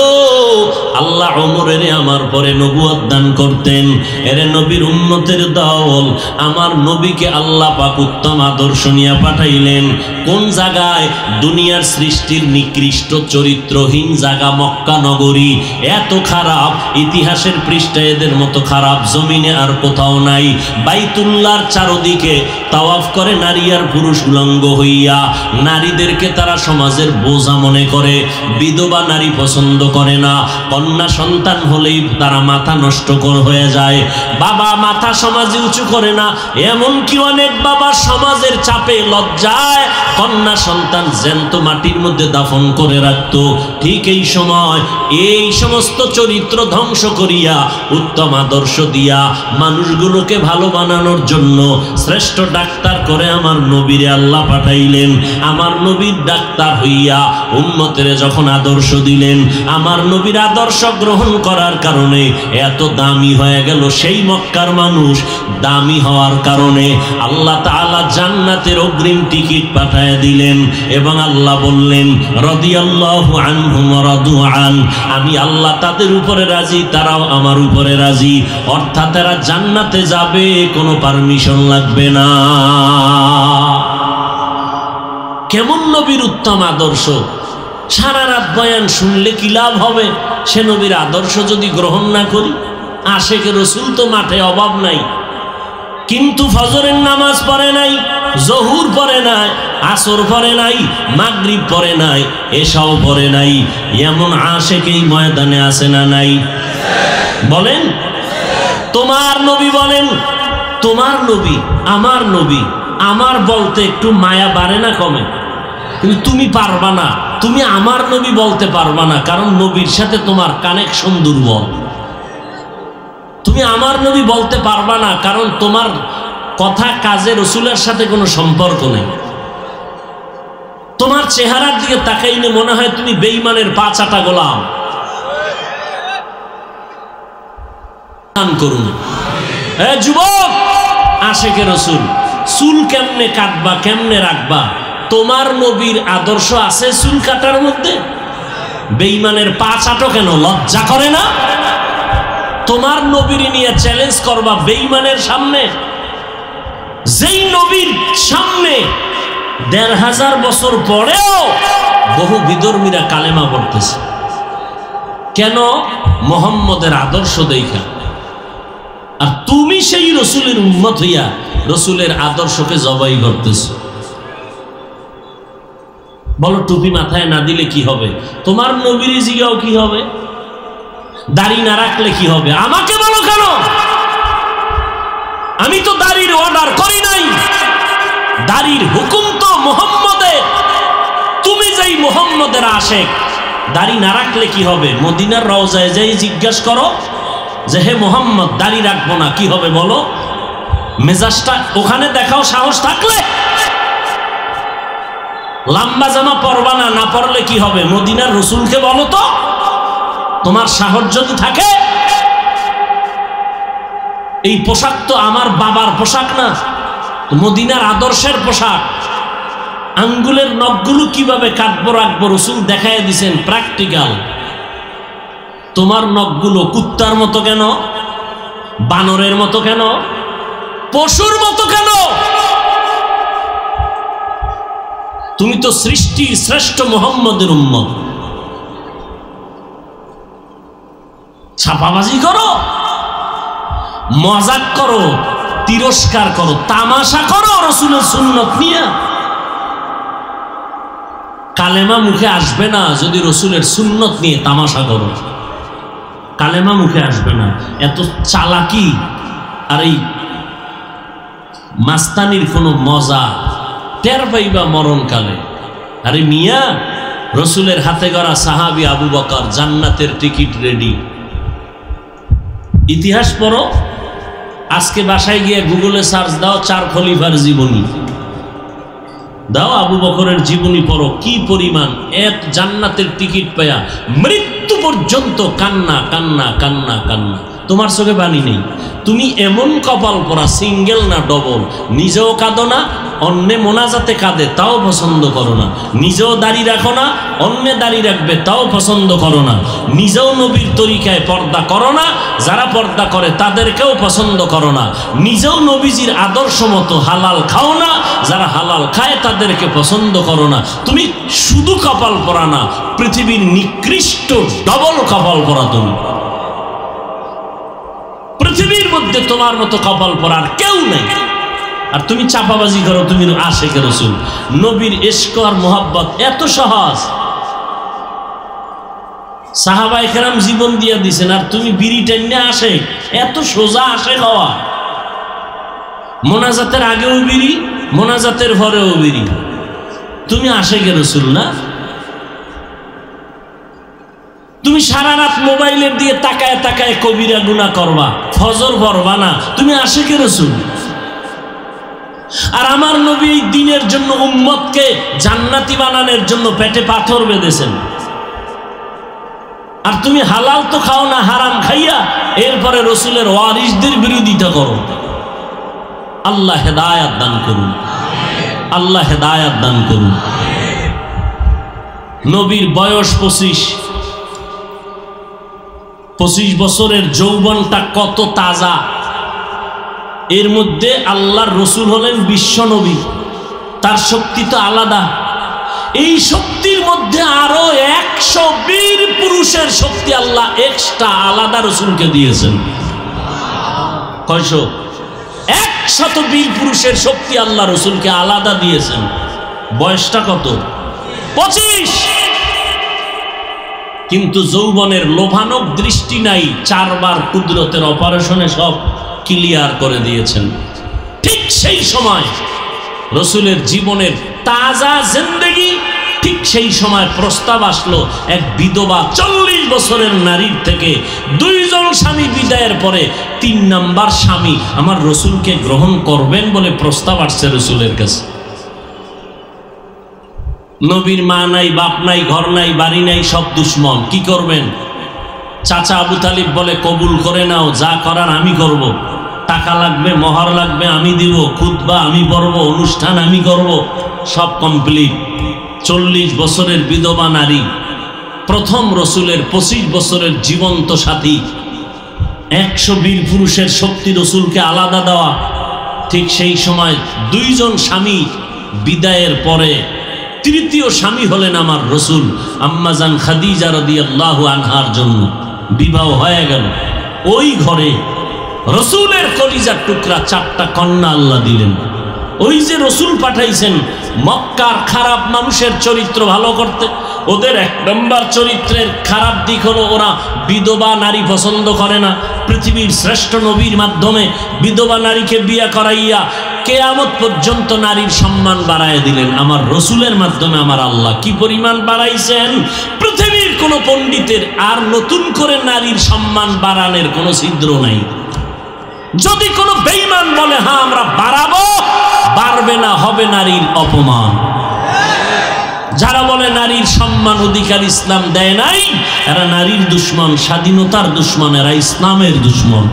[SPEAKER 1] আল্লাহ ওমরের আমার পরে নবুয়ত দান করতেন। এর নবীর উম্মতের দল, আমার নবীকে আল্লাহ পাক উত্তম আদর্শ নিয়ে পাঠাইলেন। কোন জায়গায়? দুনিয়ার সৃষ্টির নিকৃষ্ট চরিত্রহীন জায়গা মক্কা নগরী। এত খারাপ, ইতিহাসের পৃষ্ঠায় এদের মতো খারাপ জমিনে আর কোথাও নাই। বাইতুল্লাহর চারদিকে তাওয়াফ করে নারী আর পুরুষ উলঙ্গ হইয়া। নারীদেরকে তারা সমাজের বোঝা মনে করে, বিধবা নারী পছন্দ করে না। কন্যা সন্তান হলেই তারা মাথা নষ্ট হয়ে যায়। বাবা মাথা সমাজে উঁচু করে না, এমনকি অনেক বাবা সমাজের চাপে লজ্জায় কন্যা সন্তান জ্যান্ত মাটির মধ্যে দাফন করে রাখত। ঠিক এই সময় এই সমস্ত চরিত্র ধ্বংস করিয়া উত্তম আদর্শ দিয়া মানুষগুলোকে ভালো বানানোর জন্য শ্রেষ্ঠ ডাক্তার করে আমার নবীরে আল্লাহ পাঠাইলেন। আমার নবীর ডাক্তার হইয়া উম্মতের যখন আদর্শ দিলেন, আমার নবীর আদর্শ গ্রহণ করার কারণে এত দামি হয়ে গেল সেই মক্কার মানুষ। দামি হওয়ার কারণে আল্লাহ তাআলা জান্নাতের অগ্রিম টিকিট পাঠায় দিলেন এবং আল্লাহ বললেন রাদিয়াল্লাহু আনহুম ওয়া রাদু আন। আমি আল্লাহ তাদের উপরে রাজি, তারাও আমার উপরে রাজি। অর্থাৎ তারা জান্নাতে যাবে, কোনো পারমিশন লাগবে না। কেমন নবীর উত্তম আদর্শ! সারা রাত বয়ান শুনলে কি লাভ হবে সে নবীর আদর্শ যদি গ্রহণ না করি? আশেকে রসুল তো মাঠে অভাব নাই, কিন্তু ফজরের নামাজ পড়ে নাই, জহুর পড়ে নাই, আসর পড়ে নাই, মাগরিব পড়ে নাই, এশাও পড়ে নাই। এমন আশেকেই ময়দানে আছে না নাই? বলেন। তোমার নবী বলেন, তোমার নবী আমার নবী, আমার বলতে একটু মায়া বাড়ে না কমে? কিন্তু তুমি পারবা না, তুমি আমার নবী বলতে পারবা না, কারণ নবীর সাথে তোমার কানেকশন দুর্বল। তুমি আমার নবী বলতে পারবা না, কারণ তোমার কথা কাজে রসুলের সাথে কোনো সম্পর্ক নেই। তোমার চেহারার দিকে তাকাইলে মনে হয় তুমি বেঈমানের পা চাটা গোলাম। করুন যুবক, আশেকে রসুল, চুল কেমনে কাটবা, কেমনে রাখবা? তোমার নবীর আদর্শ আছে চুল কাটার মধ্যে? বেঈমানের পা চাটো কেন? লজ্জা করে না? তোমার নবীর নিয়ে চ্যালেঞ্জ করবা বেঈমানের সামনে, যেই নবীর সামনে ১৫০০ বছর পরেও বহু বিধর্মীরা কালেমা পড়তেছে। কেন? মুহাম্মদের আদর্শ দেখা। আর তুমি সেই রসুলের উম্মত হইয়া রসুলের আদর্শকে জবাই করতেছ। বলো টুপি মাথায় না দিলে কি হবে? তোমার নবীর জিগাও কি হবে? দাড়ি না রাখলে কি হবে? আমাকে বলো কেন? আমি তো দাড়ির অর্ডার করি নাই, দাড়ির হুকুম তো মুহাম্মদের। তুমি যেই মুহাম্মদের আশেক, দাড়ি না রাখলে কি হবে? মদিনার রওজায় যাই জিজ্ঞাসা করো যে হে মুহাম্মদ দাড়ি রাখবো না, কি হবে বলো? মেজাজটা ওখানে দেখাও সাহস থাকলে। লম্বা জামা পরবা না, না পরলে কি হবে? মদিনার রসুলকে বলো তো, তোমার সাহস যদি থাকে। এই পোশাক তো আমার বাবার পোশাক না, মদিনার আদর্শের পোশাক। আঙ্গুলের নখগুলো কিভাবে কাটবো রাখবো রসুল দেখায় দিছেন প্র্যাকটিক্যাল। তোমার নখগুলো কুত্তার মতো কেন, বানরের মতো কেন, পশুর মতো কেন? তুমি তো সৃষ্টির শ্রেষ্ঠ মুহাম্মদের উম্মত। ছাপাবাজি করো, মজাক করো, তিরস্কার করো, তামাশা করো রসুলের সুন্নত নিয়ে। কালেমা মুখে আসবে না যদি রসুলের সুন্নত নিয়ে তামাশা করো। কালেমা মুখে আসবে না। এত চালাকি আর এই মাস্তানির কোনো মজা টের পাইবা মরণকালে। আরে মিয়া, রসুলের হাতে গড়া সাহাবী আবু বকর জান্নাতের টিকিট রেডি। ইতিহাস পড়ো, আজকে বাসায় গিয়ে গুগলে সার্চ দাও 4 খলিফার জীবনী, দাও আবু বকরের জীবনী পড়ো। কি পরিমাণ এত জান্নাতের টিকিট পায়া মৃত্যু পর্যন্ত কান্না কান্না কান্না কান্না। তোমার চোখে বাণী নেই। তুমি এমন কপাল পরা, সিঙ্গেল না ডবল, নিজেও কাঁদো না, অন্যে মোনাজাতে কাঁদে তাও পছন্দ করো না। নিজেও দাড়ি রাখো না, অন্যে দাড়ি রাখবে তাও পছন্দ করো না। নিজেও নবীর তরিকায় পর্দা করো না, যারা পর্দা করে তাদেরকেও পছন্দ করো না। নিজেও নবীজির আদর্শ মতো হালাল খাও না, যারা হালাল খায় তাদেরকে পছন্দ করো না। তুমি শুধু কপাল পরা না, পৃথিবীর নিকৃষ্ট ডবল কপাল পরা। তুমি পৃথিবীর মধ্যে তোমার মতো কপাল পরার কেউ নেই। আর তুমি চাপাবাজি করো তুমি আশেকে রসুল। নবীর ইশক আর মোহাব্বত এত সহজ, সাহাবায়ে কেরাম জীবন দিয়ে দিছেন, আর তুমি বিড়ি টেনে আসে। এত সোজা আসে খাওয়া। মোনাজাতের আগেও বিড়ি, মোনাজাতের পরেও বিড়ি। তুমি আশেকে রসুল না? তুমি সারা রাত মোবাইলের দিয়ে তাকায় তাকায় কবিরা গুনাহ করবা, ফজর পড়বা না। তুমি আশিকে রাসূল। আর আমার নবী এই দ্বীনের জন্য উম্মতকে জান্নাতি বানানোর জন্য পেটে পাথর বেঁধেছেন। আর তুমি হালাল তো খাও না, হারাম খাইয়া এরপরে রসুলের ওয়ারিসদের বিরোধিতা করো। আল্লাহ হেদায়াত দান করুন, আল্লাহ হেদায়াত দান করুন। নবীর বয়স 25 বছরের যৌবনটা কত তাজা। এর মধ্যে আল্লাহর রসুল হলেন বিশ্ব নবী, তার শক্তি তো আলাদা। এই শক্তির মধ্যে আরো 100 বীর পুরুষের শক্তি আল্লাহ এক্সট্রা আলাদা রসুলকে দিয়েছেন। কয়শো? 100 বীর পুরুষের শক্তি আল্লাহ রসুলকে আলাদা দিয়েছেন। বয়সটা কত? 25। কিন্তু যৌবনের লোভানক দৃষ্টি নাই, 4 বার কুদরতের অপারেশনে সব ক্লিয়ার করে দিয়েছেন। ঠিক সেই সময় রসুলের জীবনের তাজা জিন্দেগি, ঠিক সেই সময় প্রস্তাব আসলো এক বিধবা 40 বছরের নারীর থেকে। 2 জন স্বামী বিদায়ের পরে 3 নাম্বার স্বামী আমার রসুলকে গ্রহণ করবেন বলে প্রস্তাব আসছে রসুলের কাছে। নবীর মা নাই, বাপ নাই, ঘর নাই, বাড়ি নাই, সব দুশ্মন। কি করবেন? চাচা আবু তালিব বলে কবুল করে নাও, যা করার আমি করব। টাকা লাগবে, মোহর লাগবে আমি দিব, খুতবা আমি পড়ব, অনুষ্ঠান আমি করব, সব কমপ্লিট। 40 বছরের বিধবা নারী, প্রথম রসুলের 25 বছরের জীবন্ত সাথী। 100 বীর পুরুষের শক্তি রসুলকে আলাদা দেওয়া। ঠিক সেই সময় 2 জন স্বামী বিদায়ের পরে তৃতীয় স্বামী হলেন আমার রসুল। আম্মাজান খাদিজা রাদিয়াল্লাহু আনহার জন্য বিবাহ হয়ে গেল। ওই ঘরে রসুলের কলিজার টুকরা 4টা কন্যা আল্লাহ দিলেন। ওই যে রসুল পাঠাইছেন মক্কার খারাপ মানুষের চরিত্র ভালো করতে। ওদের 1 নম্বর চরিত্রের খারাপ দিক হলো ওরা বিধবা নারী পছন্দ করে না। পৃথিবীর শ্রেষ্ঠ নবীর মাধ্যমে বিধবা নারীকে বিয়ে করাইয়া কিয়ামত পর্যন্ত নারীর সম্মান বাড়ায় দিলেন আমার রসুলের মাধ্যমে। আমার আল্লাহ কি পরিমাণ বাড়াইছেন! পৃথিবীর কোনো পণ্ডিতের আর নতুন করে নারীর সম্মান বাড়ানোর কোনো ছিদ্র নাই। যদি কোনো বেঈমান বলে হ্যাঁ আমরা বাড়াবো, বাড়বে না, হবে নারীর অপমান। যারা বলে নারীর সম্মান অধিকার ইসলাম দেয় নাই, এরা নারীর দুশ্মন, স্বাধীনতার দুশ্মন, এরা ইসলামের দুশ্মন।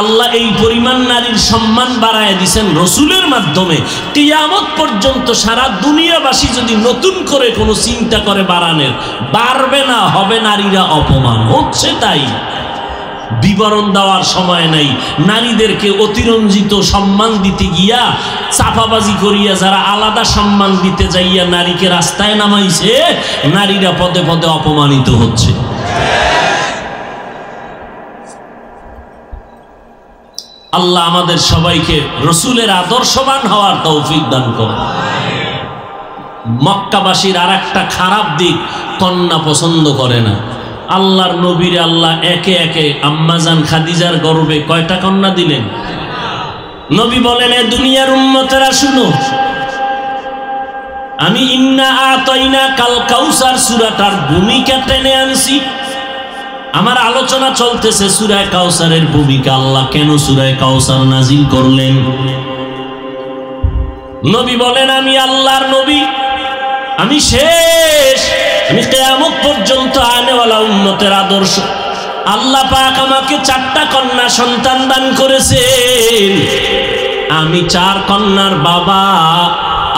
[SPEAKER 1] আল্লাহ এই পরিমাণ নারীর সম্মান বাড়ায় দিয়েছেন রসুলের মাধ্যমে। কিয়ামত পর্যন্ত সারা দুনিয়াবাসী যদি নতুন করে কোনো চিন্তা করে বাড়ানোর, বাড়বে না, হবে নারীরা অপমান। হচ্ছে তাই, বিবরণ দেওয়ার সময় নাই। নারীদেরকে অতিরঞ্জিত সম্মান দিতে গিয়া, চাপাবাজি করিয়া যারা আলাদা সম্মান দিতে যাইয়া নারীকে রাস্তায় নামাইছে, নারীরা পদে পদে অপমানিত হচ্ছে। আল্লাহ আমাদের সবাইকে রসুলের আদর্শবান হওয়ার তৌফিক দান করেন। মক্কাবাসীর আর একটা খারাপ দিক, কন্যা পছন্দ করে না। আল্লাহর নবীর আল্লাহ একে একে আম্মাজান খাদিজার গর্ভে কয়টা কন্যা দিলেন? নবী বলেন, এ দুনিয়ার উম্মতেরা শুনো, আমি ইন্না আতাইনা কাল কাউসার সূরাটার ভূমিকা টেনে আনছি। আমার আলোচনা চলতেছে সূরা কাউসারের ভূমিকা, আল্লাহ কেন সূরা কাউসার নাজিল করলেন। নবী বলেন, আমি আল্লাহর নবী, আমি শেষ, আমি কিয়ামত পর্যন্ত আনেওয়ালা উম্মতের আদর্শ। আল্লাহ পাক আমাকে 4টা কন্যা সন্তান দান করেছেন। আমি 4 কন্যার বাবা,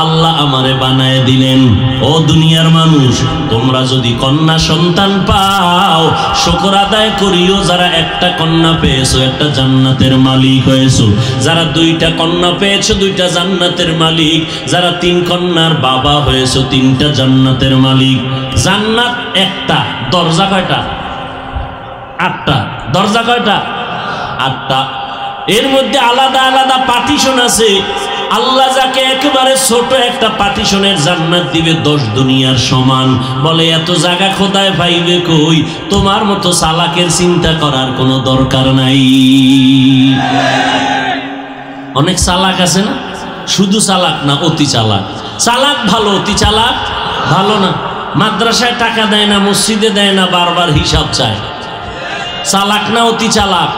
[SPEAKER 1] আল্লাহ আমারে বানায় দিলেন। ও দুনিয়ার মানুষ, তোমরা যদি কন্যা সন্তান পাও, শুকর আদায় করিও। যারা 1টা কন্যা পেয়েছো, 1টা জান্নাতের মালিক হয়েছো। যারা 2টা কন্যা পেয়েছো, 2টা জান্নাতের মালিক। যারা 3 কন্যার বাবা হয়েছো, 3টা জান্নাতের মালিক। জান্নাত একটা, দরজা কয়টা? 8টা। দরজা কয়টা? 8টা। এর মধ্যে আলাদা আলাদা পার্টিশন আছে। আল্লাহ যাকে একেবারে ছোট একটা পার্টিশনের জান্নাত দিবে 10 দুনিয়ার সমান, বলে এত জায়গা খোদায় পাইবে কই? তোমার মতো চালাকের চিন্তা করার কোনো দরকার নাই। অনেক চালাক আছে না? শুধু চালাক না, অতি চালাক। চালাক ভালো, অতি চালাক ভালো না। মাদ্রাসায় টাকা দেয় না, মসজিদে দেয় না, বারবার হিসাব চায়। চালাক না অতি চালাক?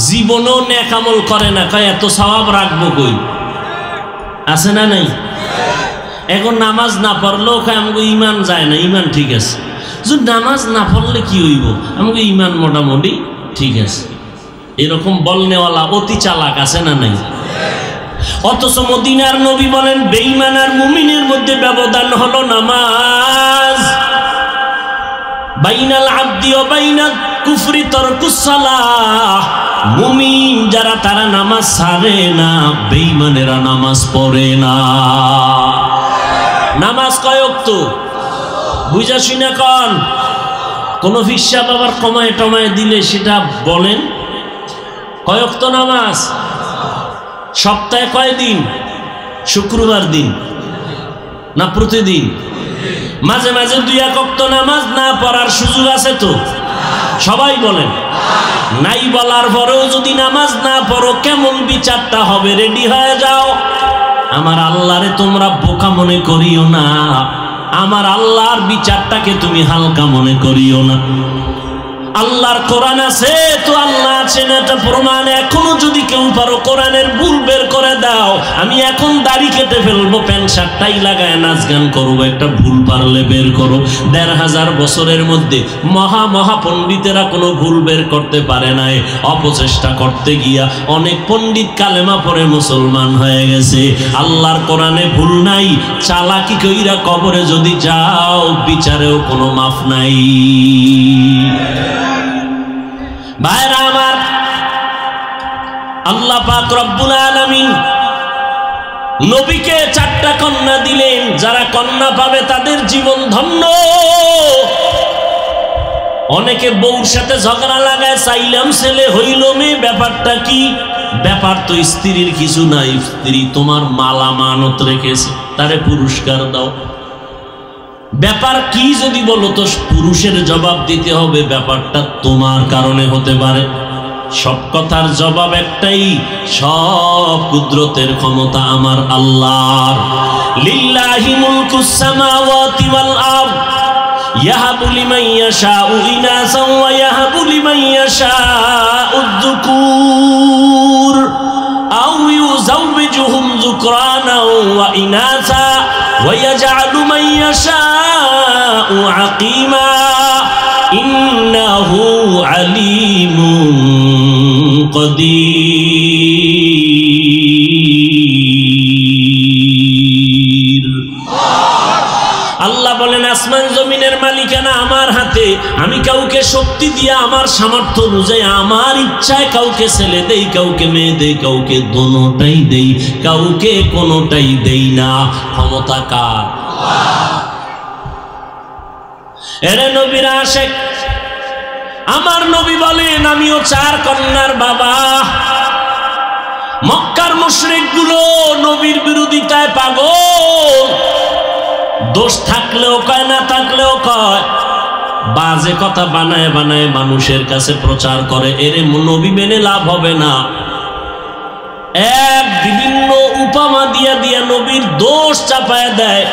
[SPEAKER 1] জীবনও নেক আমল করে না, কয় এত সওয়াব রাখবো কই? আছে না নাই? এখন নামাজ না পড়লেও কয় আমাকে ইমান যায় না। ইমান ঠিক আছে, যদি নামাজ না পড়লে কি হইব? আমাকে ইমান মোটামুটি ঠিক আছে। এরকম বলনেওয়ালা অতি চালাক আছে না নাই? অথচ মদিনার নবী বলেন, বেঈমান আর মুমিনের মধ্যে ব্যবধান হলো নামাজ। বাইনাল আবদি ওয়া বাইনাত কুফরি তারকুস সালাহ। মুমিন যারা, তারা নামাজ ছাড়ে না, বেঈমানেরা নামাজ পড়ে না। নামাজ কয় ওয়াক্ত? বুঝা শুনে কন। কোন ফিসা বাবার কমায় টমায় দিলে সেটা বলেন। কয় ওয়াক্ত নামাজ? সপ্তাহে কয় দিন? শুক্রবার দিন না প্রতিদিন? মাঝে মাঝে 2-1 ওয়াক্ত নামাজ না পড়ার সুযোগ আছে তো? সবাই বলেন। নাই বলার পরেও যদি নামাজ না পড়ো, কেমন বিচারটা হবে? রেডি হয়ে যাও। আমার আল্লাহরে তোমরা বোকা মনে করিও না, আমার আল্লাহর বিচারটাকে তুমি হালকা মনে করিও না। আল্লাহর কোরআন আছে তো আল্লাহ আছেন, এটা প্রমাণ। এখনো যদি কেউ পারো কোরআনের ভুল বের করে দাও, আমি এখন দাড়ি কেটে ফেলবো, প্যান্ট শার্টটাই লাগায় নাচ গান করবো। একটা ভুল পারলে বের করো। 1500 বছরের মধ্যে মহা মহা পণ্ডিতেরা কোনো ভুল বের করতে পারে নাই। অপচেষ্টা করতে গিয়া অনেক পণ্ডিত কালেমা পড়ে মুসলমান হয়ে গেছে। আল্লাহর কোরআনে ভুল নাই। চালাকি কইরা কবরে যদি যাও, বিচারেও কোনো মাফ নাই। ভাইরা আমার, আল্লাহ পাক রব্বুল আলামিন নবীকে 4টা কন্যা দিলেন। যারা কন্যা পাবে তাদের জীবন ধন্য। অনেকে বউর সাথে ঝগড়া লাগায়, চাইলাম ছেলে হইল মেয়ে। ব্যাপারটা কি? ব্যাপার তো স্ত্রীর কিছু নাই। স্ত্রী তোমার মাল আমানত রেখেছে, তারে পুরস্কার দাও। ব্যাপার কি যদি বলো তো পুরুষের জবাব দিতে হবে। ব্যাপারটা তোমার কারণে হতে পারে। সব কথার জবাব একটাই, সব কুদরতের ক্ষমতা আমার আল্লাহর। লিল্লাহি মুলকুস সামাওয়াতি ওয়াল আরদ ইয়াহাবু লিমান ইয়াশাউ ইনাসা ওয়া ইয়াহাবু লিমান ইয়াশাউ যুকুর আও ইউযাওবিজুহুম যুকরানা ওয়া ইনাসা ওয়া ইয়াজআলু মান ইয়াশাউ আকিমা। ইন্নাহু আলিমুন কাদির। আল্লাহ বলেন আসমান জমিনের মালিকানা আমার হাতে। আমি কাউকে শক্তি দিয়ে আমার সামর্থ্য অনুযায়ী আমার ইচ্ছায় কাউকে ছেলে দেই, কাউকে মেয়ে দেই, কাউকে দোনোটাই দেই, কাউকে কোনোটাই দেই না। ক্ষমতা কার? এরে নবীর আশেক, আমার নবী বলেন আমিও 4 কন্যার বাবা। মক্কার মুশরিকগুলো নবীর বিরোধিতায় পাগল। দোষ থাকলেও কয়, না থাকলেও কয়, বাজে কথা বানায় বানায় মানুষের কাছে প্রচার করে। এরে নবী মেনে লাভ হবে না। এক বিভিন্ন উপমা দিয়া দিয়া নবীর দোষ চাপায় দেয়।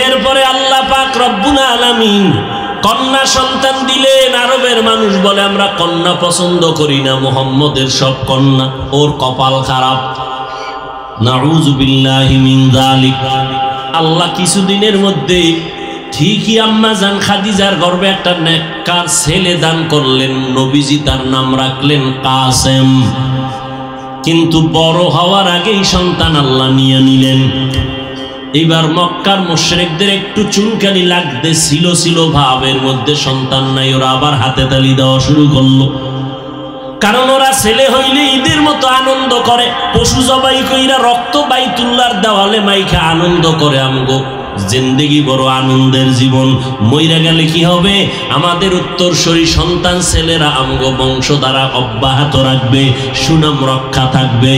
[SPEAKER 1] এরপরে আল্লাহ পাক রব্বুল আলামিন কন্যা সন্তান দিলেন। আরবের মানুষ বলে আমরা কন্যা পছন্দ করি না, মুহাম্মদের সব কন্যা, ওর কপাল খারাপ। নাউযু বিল্লাহি মিন যালিক। আল্লাহ কিছুদিনের মধ্যে ঠিকই আম্মা জান খাদিজার গর্ভে একটা নেককার ছেলে দান করলেন। নবীজি তার নাম রাখলেন কাসেম। কিন্তু বড় হওয়ার আগেই সন্তান আল্লাহ নিয়ে নিলেন। এবার মক্কার মুশরিকদের একটু চুনকানি লাগতে ছিল ভাবের মধ্যে সন্তান নাই, ওরা আবার হাতে তালি দেওয়া শুরু করলো। কারণ ওরা ছেলে হইলে ঈদের মতো আনন্দ করে, পশু জবাই কইরা রক্ত বাইতুল্লাহর দেওয়ালে মাইখা আনন্দ করে। আমগো জিন্দেগি বড় আনন্দের জীবন। মইরা গেলে কি হবে? আমাদের উত্তরসূরি সন্তান ছেলেরা আমগো বংশ দ্বারা অব্যাহত রাখবে, সুনাম রক্ষা থাকবে।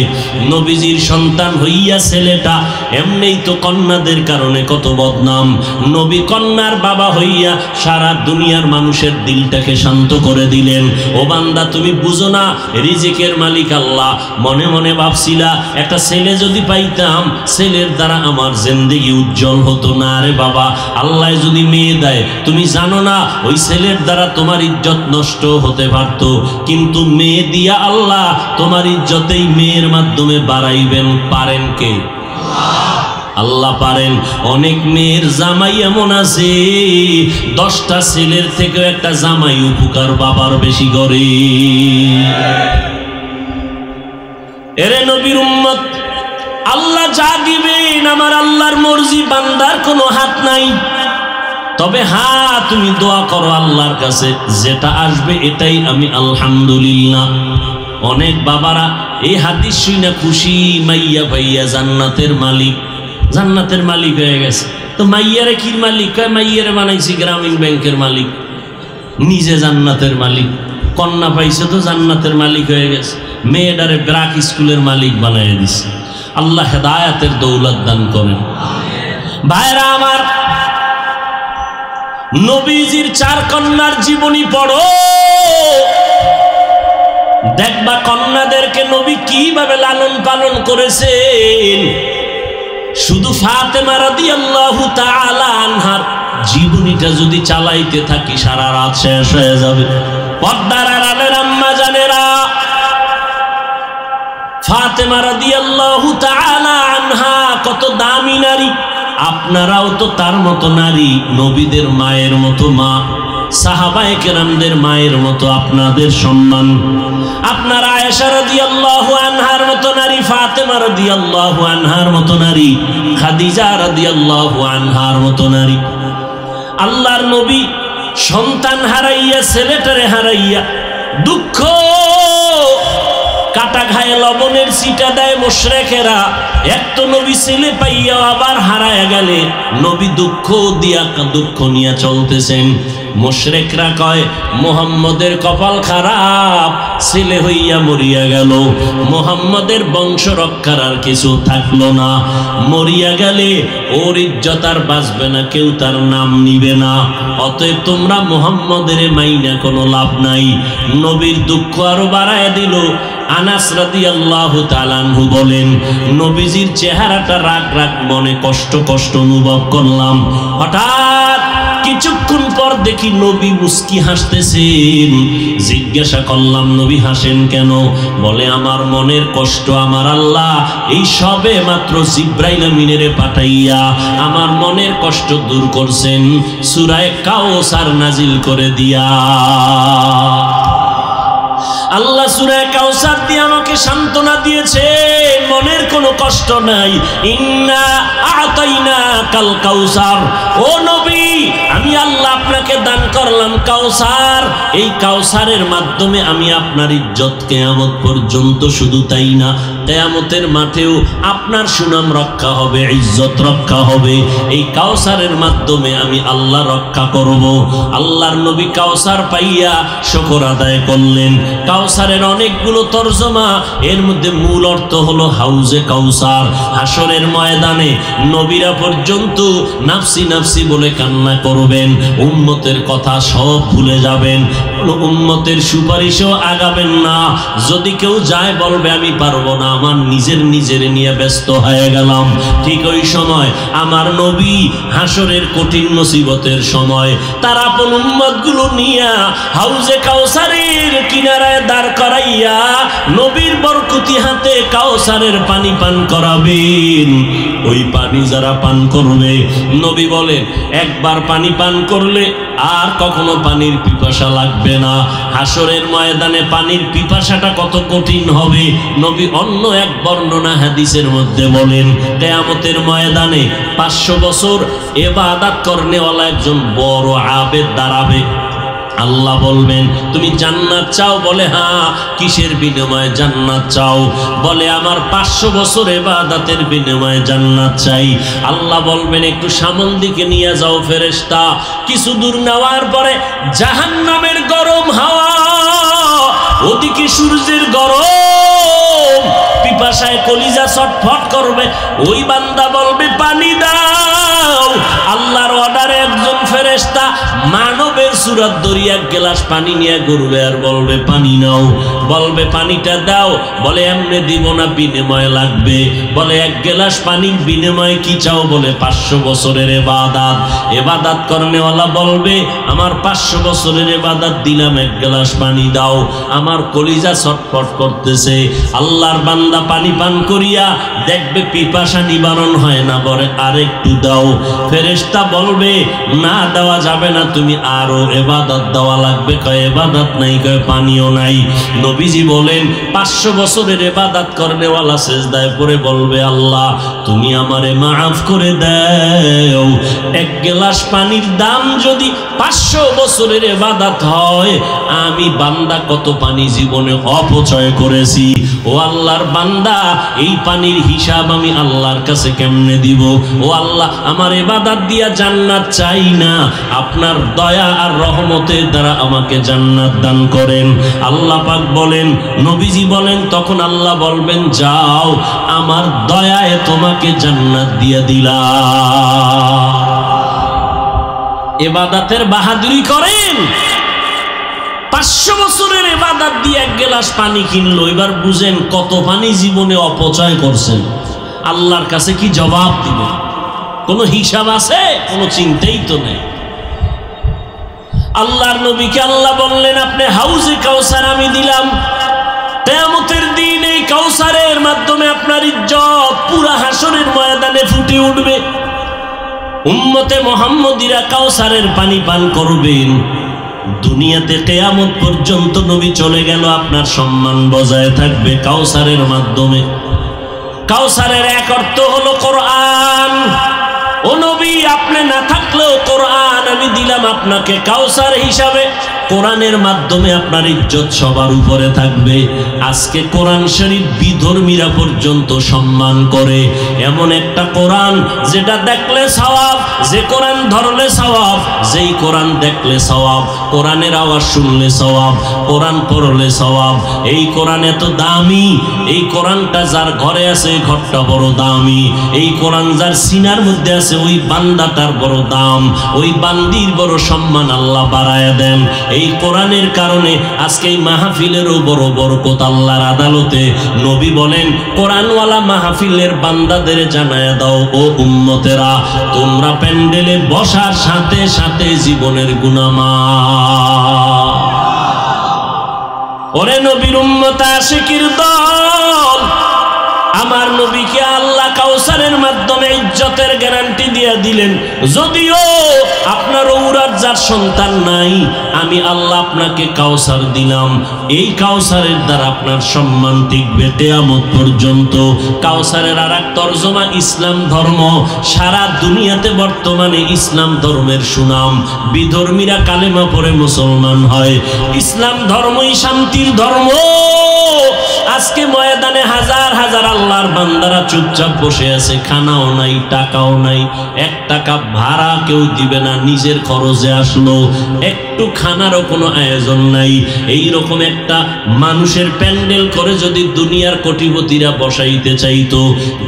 [SPEAKER 1] নবীজির সন্তান হইয়া ছেলেটা এমনিই তো কন্যাদের কারণে কত বদনাম। নবী কন্যার বাবা হইয়া সারা দুনিয়ার মানুষের দিলটাকে শান্ত করে দিলেন। ও বান্দা, তুমি বুঝো না রিজিকের মালিক আল্লাহ। মনে মনে ভাবছিলা একটা ছেলে যদি পাইতাম, ছেলের দ্বারা আমার জিন্দেগি উজ্জ্বল হতো। না রে বাবা, আল্লাহ যদি মেয়ে দেয়, তুমি জানো না ওই ছেলের দ্বারা তোমার ইজ্জত নষ্ট হতে পারত। কিন্তু মেয়ে দিয়া আল্লাহ তোমার ইজ্জতেই মেয়ের মাধ্যমে বাড়াইবেন। পারেন কে? আল্লাহ পারেন। অনেক মেয়ের জামাই এমন আছে 10টা ছেলের থেকেও একটা জামাই উপকার বাবার বেশি করে। এরে নবীর উম্মত, আল্লাহ যা দিবেন আমার আল্লাহর মর্জি, বান্দার কোনো হাত নাই। তবে হ্যাঁ, তুমি দোয়া করো আল্লাহর কাছে, যেটা আসবে এটাই আমি আলহামদুলিল্লাহ। অনেক বাবারা এই হাদিস শুনে খুশি, মাইয়া ভাইয়া জান্নাতের মালিক, জান্নাতের মালিক হয়ে গেছে। তো মাইয়ারে কি মালিক? মাইয়ারে বানাইছি গ্রামীণ ব্যাংকের মালিক, নিজে জান্নাতের মালিক। কন্যা পাইছে তো জান্নাতের মালিক হয়ে গেছে। মেয়েটারে ব্রাক স্কুলের মালিক বানাই দিছে। আল্লাহ হেদায়াতের দৌলত দান করেন। ভাইরা আমার, নবীজির 4 কন্যার জীবনী পড়ো, দেখবা কন্যাদেরকে নবী কিভাবে লালন পালন করেছেন। শুধু ফাতেমা রাদিয়াল্লাহু তাআলা আনহার জীবনীটা যদি চালাইতে থাকি সারা রাত শেষ হয়ে যাবে। পর্দার আড়ালের আম্মা জানেরা, ফাতেমা রাদিয়াল্লাহু তাআলা আনহা কত দামি নারী। আপনারাও তো তার মতো নারী, নবীদের মায়ের মতো মা, সাহাবায়ে কেরামদের মায়ের মতো আপনাদের সম্মান। আপনারা আয়েশা রাদিয়াল্লাহু আনহার মতো নারী, ফাতেমা রাদিয়াল্লাহু আনহার মতো নারী, খাদিজা রাদিয়াল্লাহু আনহার মতো নারী। আল্লাহর নবী সন্তান হারাইয়া, ছেলেটারে হারাইয়া দুঃখ কাটা খায়, লবণের ছিটা দেয় মুশরিকেরা। এক তো নবী ছেলে পাইয়া আবার হারায় গেলে নবী দুঃখ দিয়া দুঃখ নিয়ে চলতেছেন। মুশরিকরা কয় মুহাম্মদের কপাল খারাপ, ছেলে হইয়া মরিয়া গেল, মুহাম্মদের বংশ রক্ষার আর কিছু থাকলো না। মরিয়া গেলে ওর ইজ্জত আর বাঁচবে না, কেউ তার নাম নিবে না। অতএব তোমরা মুহাম্মদের মাইনা কোনো লাভ নাই। নবীর দুঃখ আরো বাড়ায় দিল। আনাস রাদিয়াল্লাহু তাআলা আনহু বলেন, নবীজির চেহারাটা রাগ রাগ, মনে কষ্ট কষ্ট অনুভব করলাম। হঠাৎ কিছুক্ষণ পর পর দেখি নবী মুস্কি হাসতেছেন। জিজ্ঞাসা করলাম, নবী হাসেন কেন? বলে, আমার মনের কষ্ট আমার আল্লাহ এই সবে মাত্র জিব্রাইল আমিনের পাঠাইয়া আমার মনের কষ্ট দূর করছেন সূরা কাউসার নাজিল করে দিয়া। আল্লাহ সূরা কাউসার দিয়ে আমাকে সান্ত্বনা দিয়েছে, মনের কোনো কষ্ট নাই। ইন্না আতাইনাকাল কাউসার, ও নবী আমি আল্লাহ আপনাকে দান করলাম কাউসার। এই কাউসারের মাধ্যমে আমি আপনার ইজ্জত কিয়ামত পর্যন্ত, শুধু তাই না কিয়ামতের মাঠেও আপনার সুনাম রক্ষা হবে, ইজ্জত রক্ষা হবে। এই কাউসারের মাধ্যমে আমি আল্লাহ রক্ষা করব। আল্লাহর নবী কাউসার পাইয়া শুকর আদায় করলেন। কাউসারের অনেকগুলো তরজমা, এর মধ্যে মূল অর্থ হলো হাউজে কাউসার। হাসরের ময়দানে নবীরা পর্যন্ত নাফসি নাফসি বলে কান্না করবেন, উম্মতের কথা সব ভুলে যাবেন, উম্মতের সুপারিশও আগাবেন না। যদি কেউ যায় বলবে আমি পারবো না, আমার নিজের নিয়ে ব্যস্ত হয়ে গেলাম। ঠিক ওই সময় আমার নবী হাসরের কঠিন মুসিবতের সময় তার আপন উম্মতগুলো নিয়ে হাউজে কাউসারের কিনারায় দাঁড় করাইয়া নবীর বরকতি হাতে কাউসারের পানি পান করাবেন। ওই পানি যারা পান করবে, নবী বলেন একবার পানি পান করলে আর কখনো পানির পিপাসা লাগবে না। হাসরের ময়দানে পানির পিপাসাটা কত কঠিন হবে, নবী অন্য এক বর্ণনা হাদিসের মধ্যে বলেন, কিয়ামতের ময়দানে 500 বছর ইবাদত করনেওয়ালা একজন বড় আবেদ দাঁড়াবে। আল্লাহ বলবেন, তুমি জান্নাত চাও? বলে হ্যাঁ। কিসের বিনিময়ে জান্নাত চাও? বলে আমার 500 বছর ইবাদতের বিনিময়ে জান্নাত চাই। আল্লাহ বলবেন, একটু সামন দিকে নিয়ে যাও ফেরেশতা। কিছু দূর নেওয়ার পরে জাহান্নামের গরম হাওয়া, ওদিকে সূর্যের গরম, পিপাসায় কলিজা ছটফট করবে। ওই বান্দা বলবে পানি দাও। আল্লাহর অর্ডারে একজন ফেরেশতা মানবের সুরত ধরি এক গ্লাস পানি নিয়ে ঘুরবে আর বলবে পানি নাও। বলবে পানিটা দাও। বলে এমনি দিব না, বিনিময় লাগবে। বলে এক গ্লাস পানির বিনিময়ে কি চাও? বলে 500 বছরের ইবাদত। ইবাদত করনেওয়ালা বলবে আমার 500 বছরের ইবাদত দিলাম, এক গ্লাস পানি দাও। আমার কলিজা ছটফট করতেছে। আল্লাহর বান্দা পানি পান করিয়া দেখবে পিপাসা নিবারণ হয় না, বলে আরেকটু দাও। ফেরেশতা বলবে না, দেওয়া যাবে না, তুমি আরো ইবাদত দেওয়া লাগবে। কয় ইবাদত নাই, কয় পানিও নাই। নবীজি বলেন 500 বছরের ইবাদত করনেওয়ালা সিজদায় পড়ে বলবে, আল্লাহ তুমি আমারে মাফ করে দাও। এক গ্লাস পানির দাম যদি 500 বছরের ইবাদত হয়, আমি বান্দা কত পানি জীবনে অপচয় করেছি। ও আল্লাহর বান্দা, এই পানির হিসাব আমি আল্লাহর কাছে কেমনে দিব? ও আল্লাহ, আমার ইবাদত দিয়া জান্নাত চাই না, আপনার দয়া আর রহমতের দ্বারা আমাকে জান্নাত দান করেন। আল্লাহ পাক বলেন, নবীজি বলেন, তখন আল্লাহ বলবেন যাও, আমার দয়ায় তোমাকে জান্নাত দিয়ে দিলাম। ইবাদতের বাহাদুরি করেন। 500 বছরের ইবাদত দিয়ে এক গ্লাস পানি কিনলো। এবার বুঝেন কত পানি জীবনে অপচয় করছেন। আল্লাহর কাছে কি জবাব দিবেন? কোনো হিসাব আছে? কোনো চিন্তাই তো নেই। আল্লাহর নবীকে আল্লাহ বললেন, আপনি হাউজে কাউসার আমি দিলাম। কিয়ামতের দিন এই কাউসারের মাধ্যমে আপনার ইজ্জত পুরা হাসরের ময়দানে ফুটে উঠবে। উম্মতে মুহাম্মদীরা কাউসারের পানি পান করবেন। দুনিয়াতে কিয়ামত পর্যন্ত নবী চলে গেল, আপনার সম্মান বজায় থাকবে কাউসারের মাধ্যমে। কাউসারের এক অর্থ হলো কোরআন। ও নবী, আপনি না থাকলেও কোরআন আমি দিলাম আপনাকে কাউসার হিসাবে। কোরআনের মাধ্যমে আপনার ইজ্জত সবার উপরে থাকবে। আজকে কোরআন শরীফ বিধর্মীরা পর্যন্ত সম্মান করে। এমন একটা কোরআন যেটা দেখলে সওয়াব, যে কোরআন ধরলে সওয়াব, যেই কোরআন দেখলে সওয়াব, কোরআনের আওয়াজ শুনলে সওয়াব, কোরআন পড়লে সওয়াব। এই কোরআন এত দামি, এই কোরআনটা যার ঘরে আছে ওই ঘরটা বড় দামি। এই কোরআন যার সিনার মধ্যে আছে ওই বান্দাটার বড় দাম, ওই বান্দির বড় সম্মান আল্লাহ বাড়ায় দেন। এই কোরআনের কারণে আজকে এই মাহফিলেরও বড় বরকত আল্লাহর আদালতে। নবী বলেন, কোরআনওয়ালা মাহফিলের বান্দাদের জানায়া দাও, ও উম্মতেরা, তোমরা প্যান্ডেলে বসার সাথে সাথে জীবনের গুনাহ মাফ। ওরে নবীর উম্মত আশিকির দল, আমার নবীকে আল্লাহ কাউসারের মাধ্যমে ইজ্জতের গ্যারান্টি দিয়ে দিলেন। যদিও আপনার ঔরাত যার সন্তান নাই, আমি আল্লাহ আপনাকে কাউসার দিলাম। এই কাউসারের দ্বারা আপনার সম্মান টিকবে কিয়ামত পর্যন্ত। কাউসারের আরেক তরজমা ইসলাম ধর্ম। সারা দুনিয়াতে বর্তমানে ইসলাম ধর্মের সুনাম। বিধর্মীরা কালেমা পড়ে মুসলমান হয়। ইসলাম ধর্মই শান্তির ধর্ম। আজকে ময়দানে হাজার হাজার আল্লাহর বান্দারা চুপচাপ বসে আছে, খানাও নাই, টাকাও নাই, 1 টাকা ভাড়া কেউ দিবে না, নিজের খরচে আসলো, একটু খানারও কোনো আয়োজন নাই। এই রকম একটা মানুষের প্যান্ডেল করে যদি দুনিয়ার কোটিপতিরা বসাইতে চাইতো,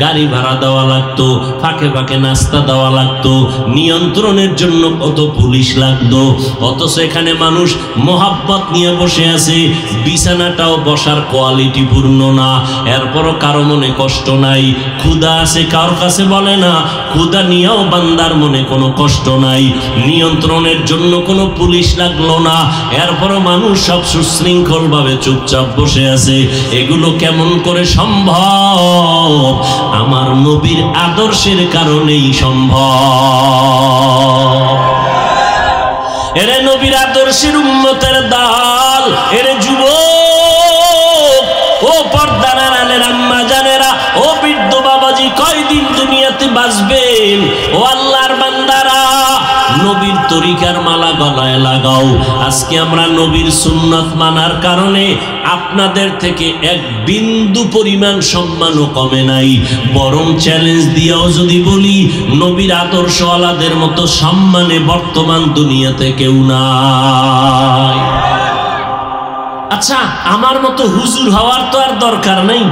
[SPEAKER 1] গাড়ি ভাড়া দেওয়া লাগতো, ফাঁকে ফাঁকে নাস্তা দেওয়া লাগতো, নিয়ন্ত্রণের জন্য কত পুলিশ লাগতো। অথচ এখানে মানুষ মোহাব্বত নিয়ে বসে আছে, বিছানাটাও বসার কোয়ালিটি পূর্ণ না, এরপরও কারো মনে কষ্ট নাই। ক্ষুধা আছে, কারোর কাছে বলে না, ক্ষুধা নিয়েও বান্দার মনে কোনো কষ্ট নাই। নিয়ন্ত্রণের জন্য কোনো পুলিশ লাগলো না, এরপরও মানুষ সব সুশৃঙ্খল ভাবে চুপচাপ বসে আছে। এগুলো কেমন করে সম্ভব? আমার নবীর আদর্শের কারণেই সম্ভব। এরে নবীর আদর্শের উম্মতের দল, এরে যুবক, ও পর্দার আড়ালের আম্মা জানেরা, ও বৃদ্ধ বাবাজি, কয়দিন দুনিয়াতে বাঁচবেন? ও আল্লাহর বান্দারা, নবীর তরিকার মালা গলায় লাগাও। আজকে আমরা নবীর সুন্নাত মানার কারণে আপনাদের থেকে এক বিন্দু পরিমাণ সম্মানও কমে নাই, বরং চ্যালেঞ্জ দিয়েও যদি বলি, নবীর আদর্শওয়ালাদের মতো সম্মানে বর্তমান দুনিয়াতে কেউ নাই। আচ্ছা, আমার মতো হুজুর হওয়ার তো আর দরকার নেই।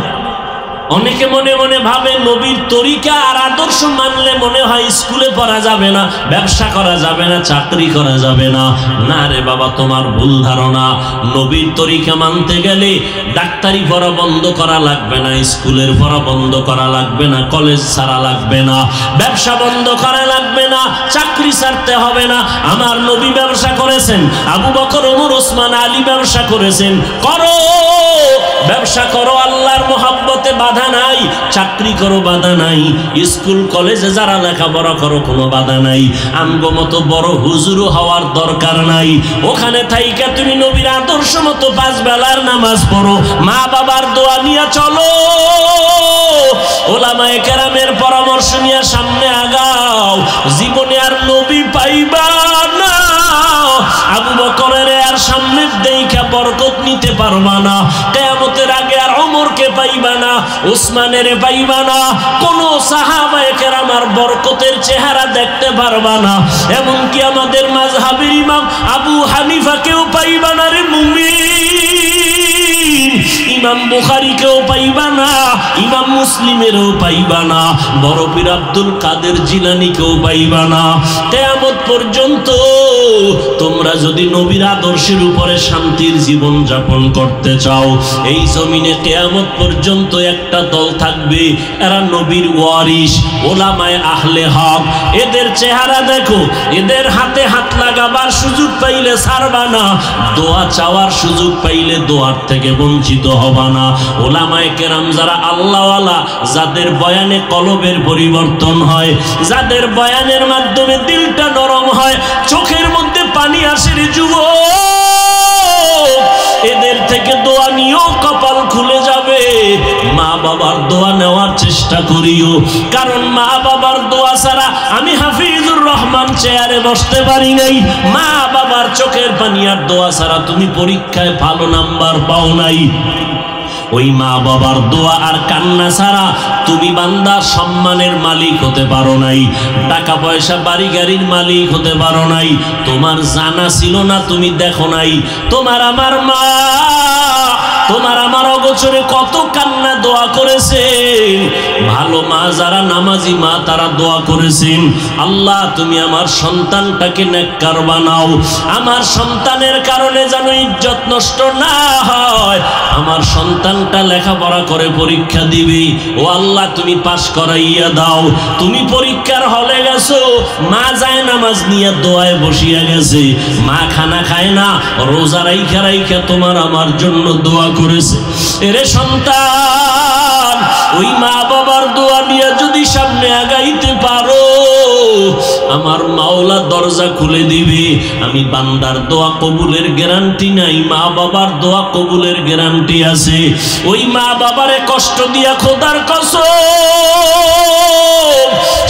[SPEAKER 1] অনেকে মনে মনে ভাবে নবীর তরিকা আর আদর্শ মানলে মনে হয় স্কুলে পড়া যাবে না, ব্যবসা করা যাবে না, চাকরি করা যাবে না। না রে বাবা, তোমার ভুল ধারণা। নবীর তরিকা মানতে গেলে ডাক্তারি পড়া বন্ধ করা লাগবে না, স্কুলের পড়া বন্ধ করা লাগবে না, কলেজ ছাড়া লাগবে না, ব্যবসা বন্ধ করা লাগবে না, চাকরি ছাড়তে হবে না। আমার নবী ব্যবসা করেছেন, আবু বকর, ওমর, ওসমান, আলী ব্যবসা করেছেন। করো, ব্যবসা করো, আল্লাহর মহব্বতে বাধা নাই। চাকরি করো, বাধা নাই। স্কুল কলেজে যারা লেখাপড়া করো, কোনো বাধা নাই। আমগো মতো বড় হুজুরও হওয়ার দরকার নাই। ওখানে থাইকা তুমি নবীর আদর্শ মতো 5 বেলার নামাজ পড়ো, মা বাবার দোয়া নিয়ে চলো, ওলামায়ে কেরামের পরামর্শ নিয়ে সামনে আগাও। জীবনে আর নবী পাইবা না, আবু বকরের আর সামনে দেখা বরকত নিতে পারবা না। কিয়ামতের আগে আর ওমরকে পাইবা না, উসমানের পাইবা না, কোন সাহাবায়ে কেরাম আর বরকতের চেহারা দেখতে পারবা না। এমনকি আমাদের মাযহাবের ইমাম আবু হানিফাকেও পাইবা না রে মুমিন। ইমাম বুখারীকেও পাইবা না, ইমাম মুসলিমেরও পাইবা না, বড় পীর আব্দুল কাদের জিলানীকেও পাইবা না। কিয়ামত পর্যন্ত তোমরা যদি নবীর আদর্শের উপরে শান্তির জীবন যাপন করতে চাও, এই জমিনে কিয়ামত পর্যন্ত একটা দল থাকবে, এরা নবীর ওয়ারিস, ওলামায়ে আহলে হক। এদের চেহারা দেখো, এদের হাতে হাত লাগাবার সুযোগ পাইলে ছাড়বা না, দোয়া চাওয়ার সুযোগ পাইলে দোয়ার থেকে বঞ্চিত হবা না। ওলামায়ে কেরাম যারা আল্লাহওয়ালা, যাদের বয়ানে কলবের পরিবর্তন হয়, যাদের বয়ানের মাধ্যমে দিলটা নরম হয়, চোখের মধ্যে পানি আসে রে যুবক, এদের থেকে দোয়া নিয়েও কপাল খুলে যাবে। মা বাবার দোয়া নেওয়ার চেষ্টা করিও, কারণ মা বাবার দোয়া ছাড়া আমি হাফিজুর রহমান চেয়ারে বসতে পারি নাই। মা বাবার চোখের পানি আর দোয়া ছাড়া তুমি পরীক্ষায় ভালো নাম্বার পাও নাই। ওই মা বাবার দোয়া আর কান্না ছাড়া তুমি বান্দা সম্মানের মালিক হতে পারো নাই, টাকা পয়সা বাড়ি গাড়ির মালিক হতে পারো নাই। তোমার জানা ছিল না, তুমি দেখো নাই। তোমার আমার মা, তোমার আমার অগোচরে কত কান্না দোয়া করেছে। ভালো মা যারা নামাজি মা তারা দোয়া করেছেন, আল্লাহ তুমি আমার সন্তানটাকে নেককার বানাও, আমার সন্তানের কারণে যেন ইজ্জত নষ্ট না হয়, আমার সন্তানটা লেখাপড়া করে পরীক্ষা দিবে, ও আল্লাহ তুমি পাস করাইয়া দাও। তুমি পরীক্ষার হলে গেছো, মা যায় নামাজ নিয়ে দোয়ায় বসিয়া গেছে, মা খানা খায় না, রোজা রাইখা রাইখা তোমার আমার জন্য দোয়া করেছে। এরে সন্তান, ওই মা বাবার দোয়া নিয়ে যদি সামনে আগাইতে পারো, আমার মাওলা দরজা খুলে দিবে। আমি বান্দার দোয়া কবুলের গ্যারান্টি নাই, মা বাবার দোয়া কবুলের গ্যারান্টি আছে। ওই মা বাবারে কষ্ট দিয়া খোদার কসম,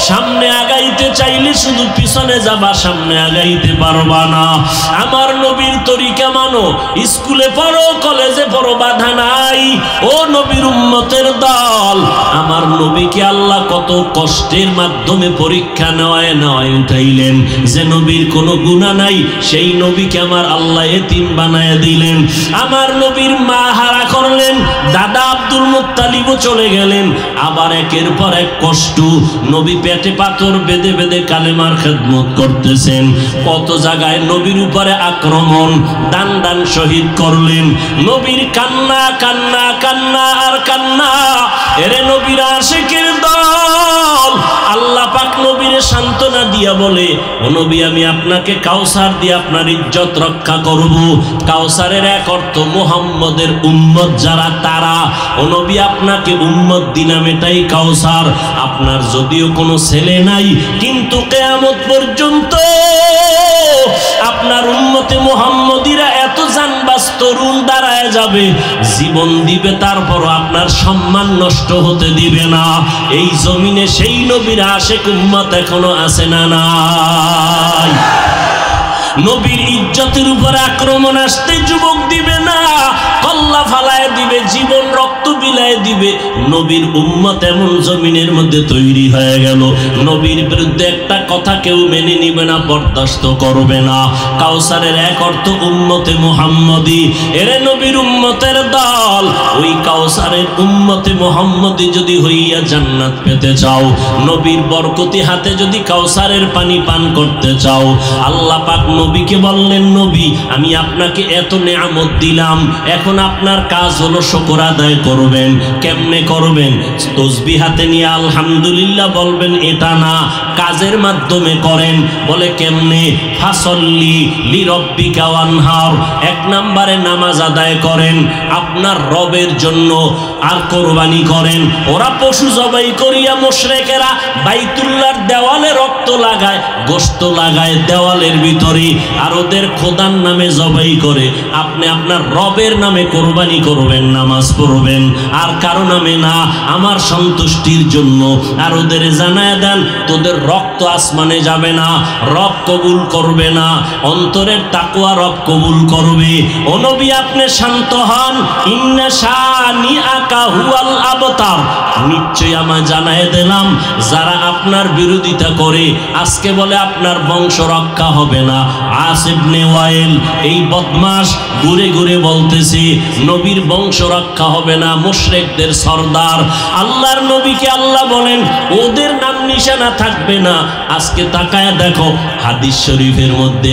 [SPEAKER 1] সামনে আগাইতে চাইলে শুধু পিছনে যাবা, সামনে আগাইতে পারবা না। আমার নবীর তরিকা মানো, স্কুলে পড়ো কলেজে পড়ো বাধা নাই। ও নবীর উম্মতের দল, আমার নবীকে আল্লাহ কত কষ্টের মাধ্যমে পরীক্ষা নেওয়ায় উঠাইলেন। যে নবীর কোনো গুনাহ নাই সেই নবীকে আমার আল্লাহ এতিম বানায় দিলেন। আমার নবীর মা হারা করলেন, দাদা আব্দুল মুত্তালিবও চলে গেলেন। আবার একের পর এক কষ্ট, নবী পেটে পাথর বেঁধে বেঁধে কালেমার খেদমত করতেছেন। কত জায়গায় নবীর উপরে আক্রমণ, দান দান শহীদ করলেন। নবীর কান্না কান্না কান্না আর কান্না। এরে নবীর আশিকের দল, আল্লাহ পাক নবীরে সান্ত্বনা দিয়া বলে, ও নবী আমি আপনাকে কাউসার দিয়ে আপনার ইজ্জত রক্ষা করব। কাউসারের এক অর্থ মুহাম্মদের উম্মত যারা তারা। ও নবী আপনাকে উম্মত দিলাম, এটাই কাউসার। আপনার যদিও কোনো ছেলে নাই, কিন্তু কিয়ামত পর্যন্ত আপনার উম্মতে মুহাম্মদীরা এত জানবাজ তরুণ দাঁড়ায় যাবে, জীবন দিবে, তারপর আপনার সম্মান নষ্ট হতে দিবে না। এই জমিনে সেই নবীর আশিক উম্মত এখনো আছে না নাই? নবীর ইজ্জতের উপর আক্রমণ আসতে যুবক দিবে না, কল্লা ফালায় দিবে, জীবন রক্ত বিলায় দিবে। নবীর উম্মত এমন জমিনের মধ্যে তৈরি হয়ে গেল, নবীর বিরুদ্ধে একটা কথা কেউ মেনে নিবে না, বরদাস্ত করবে না। কাউসারের এক অর্থ উম্মতে মুহাম্মদী। এরে নবীর উম্মতের দল, ওই কাউসারের উম্মতে মুহাম্মদী যদি হইয়া জান্নাত পেতে চাও, নবীর বরকতি হাতে যদি কাউসারের পানি পান করতে চাও, আল্লাহ পাক নবীকে বললেন, নবী আমি আপনাকে এত নেয়ামত দিলাম, এখন আপনার কাজ হলো শুকর আদায় করবেন। কেমনে করবেন? তসবিহ হাতে নিয়ে আলহামদুলিল্লাহ বলবেন, এটা না, কাজের মাধ্যমে করেন। বলে কেমনে? ফাসল্লি লিরব্বিকা ওয়ানহার, এক নম্বরে নামাজ আদায় করেন আপনার রবের জন্য, আর কোরবানি করেন। ওরা পশু জবাই করিয়া মুশরিকেরা বাইতুল্লাহর দেওয়ালে রক্ত লাগায়, গোশত লাগায় দেওয়ালের ভিতরে, আর ওদের খোদার নামে জবাই করে। আপনি আপনার রবের নামে কোরবানি করবেন, নামাজ পড়বেন, আর কারো নামে না, আমার সন্তুষ্টির জন্য। আর ওদের জানায় দেন, তোদের রক্ত আসমানে যাবে না, রব কবুল করবে না, অন্তরের তাকওয়া রব কবুল করবে। ও নবী আপনি শান্ত হন, ইন্না শানিআকা হুয়াল আবতার। নিশ্চয়ই আমায় জানায় দিলাম, যারা আপনার বিরোধিতা করে আজকে বলে আপনার বংশ রক্ষা হবে না, আস ইবনে ওয়াইল এই বদমাশ ঘুরে ঘুরে বলতেছে নবীর বংশ রক্ষা হবে না, মুশরিকদের সরদার। আল্লাহর নবীকে আল্লাহ বলেন ওদের নাম নিশানা থাকবে না। আজকে তাকায় দেখো, হাদিস শরীফের মধ্যে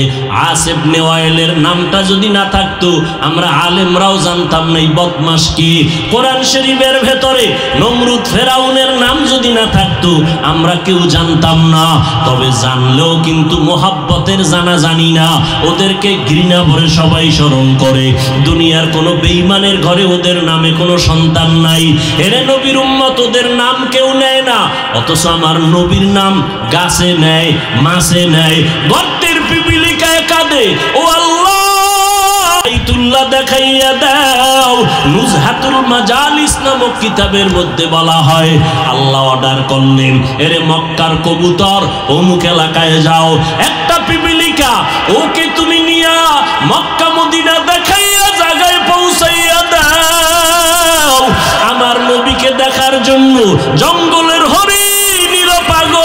[SPEAKER 1] আস ইবনে ওয়াইলের নামটা যদি না থাকতো, আমরা আলেমরাও জানতাম না এই বদমাশ কি। কোরআন শরীফের ভেতরে নমরুদ ফেরাউনের নাম যদি না থাকতো, আমরা কেউ জানতাম না। তবে জানলেও কিন্তু মোহাব্বতের জানা জানি না, ওদেরকে ঘৃণা ভরে সবাই স্মরণ করে। দুনিয়ার কোনো বেঈমানের ঘরে ওদের নামে কোনো সন্তান নাই। এরে নবীর উম্মত, ওদের নাম কেউ নেয় না, অথচ আমার নবীর নাম গাছে নেয়, মাছে নেয়, গর্তের পিপিলিকায় কাঁদে। ও আল্লাহ, বাইতুল্লাহ দেখাইয়া দাও। নুজহাতুল মাজালিস নামক কিতাবের মধ্যে বলা হয়, আল্লাহ অর্ডার করলেন, এরে মক্কার কবুতর অমুক এলাকায় যাও, একটা পিপিলিকা ওকে তুমি নিয়া মক্কা মদিনা দেখাইয়া জায়গায় পৌঁছাইয়া দাও। আমার নবীকে দেখার জন্য জঙ্গলের হরিণীরা পাগল,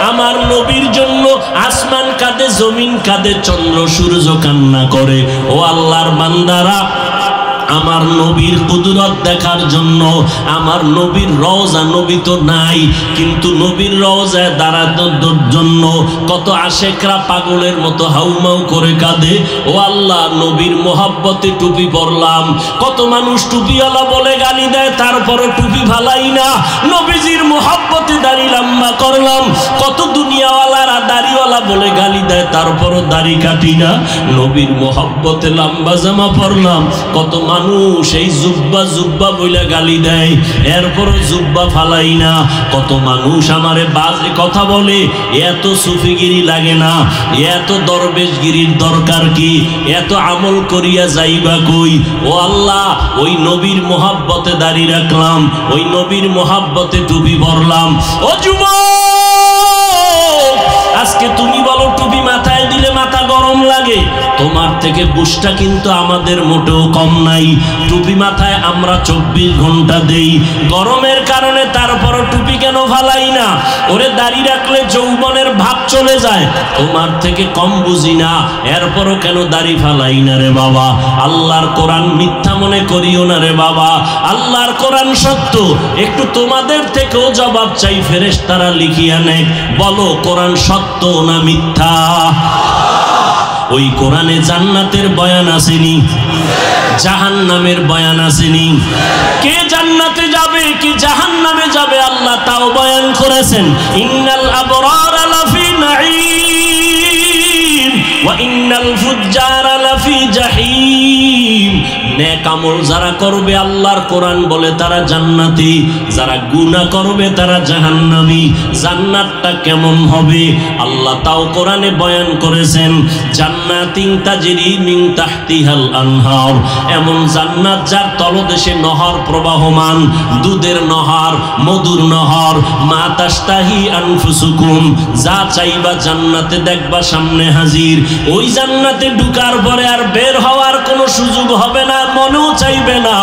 [SPEAKER 1] আমার নবীর জন্য আসমান কাঁদে, জমিন কাঁদে, চন্দ্র সূর্য কান্না করে। ও আল্লাহর বান্দারা, আমার নবীর কুদরত দেখার জন্য। আমার নবীর রওজা, নবী তো নাই, কিন্তু নবীর রওজায় দাঁড়ানোর জন্য কত আশেকরা পাগলের মতো হাউমাউ করে কাঁদে। ও আল্লাহ, নবীর মোহাব্বতে টুপি পরলাম। কত মানুষ টুপিওয়ালা বলে গালি দেয়, তারপরও টুপি ভালাই না। নবীজির মোহাব্বতে দাড়ি লম্বা করলাম। কত দুনিয়াওয়ালারা দাড়িওয়ালা বলে গালি দেয়, তারপরও দাড়ি কাটি না। নবীর মোহাব্বতে লম্বা জামা পরলাম। কত মানুষ এই জুব্বা জুব্বা বইলা গালি দেয়, এরপরও জুব্বা ফালাই না। কত মানুষ আমারে বাজে কথা বলে, এত সুফিগিরি লাগে না, এত দরবেশগিরির দরকার কি, এত আমল করিয়া যাইবা কই। ও আল্লাহ, ওই নবীর মোহাব্বতে দাড়ি রাখলাম, ওই নবীর মোহাব্বতে টুপি পরলাম। ও যুবক, আজকে তুমি বলো টুপি মাথায় দিলে মাথা গরম লাগে, তোমার থেকে বুঝটা কিন্তু আমাদের মোটেও কম নাই। টুপি মাথায় আমরা 24 ঘন্টা দেই গরমের কারণে, তারপরও টুপি কেন ফালাই না? ওরে দাড়ি রাখলে যৌবনের ভাব চলে যায়, তোমার থেকে কম বুঝি না, এরপরও কেন দাড়ি ফালাই না রে বাবা? আল্লাহর কোরআন মিথ্যা মনে করিও না রে বাবা, আল্লাহর কোরআন সত্য। একটু তোমাদের থেকেও জবাব চাই, ফেরেশতারা লিখিয়া নেয়, বলো কোরআন সত্য না মিথ্যা? ওই কোরআনে জান্নাতের বয়ান আসেনি, জাহান্নামের বয়ান আসেনি। কে জান্নাতে যাবে, কে জাহান্নামে যাবে, আল্লাহ তাও বয়ান করেছেন। ইন্নাল আবরারা লাফি নাঈম ওয়া ইন্নাল ফুজ্জারা লাফি জাহিম। নেক আমল যারা করবে, আল্লাহর কোরআন বলে তারা জান্নাতি, যারা গুনাহ করবে তারা জাহান্নামী। জান্নাতটা কেমন হবে আল্লাহ তাও কোরআনে বয়ান করেছেন। জান্নাতিন তাজরি মিন তাহতিহাল আনহার, এমন জান্নাত যার তলদেশে নহর প্রবাহমান, দুধের নহর, মধুর নহর। মা তাশতাহি আনফুসুকুম, যা চাইবা জান্নাতে দেখবা সামনে হাজির। ওই জান্নাতে ঢুকার পরে আর বের হওয়ার কোনো সুযোগ হবে না, মনেও চাইবে না।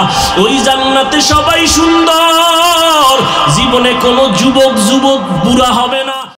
[SPEAKER 1] ওই জান্নাতে সবাই সুন্দর, জীবনে কোনো যুবক বুড়া হবে না।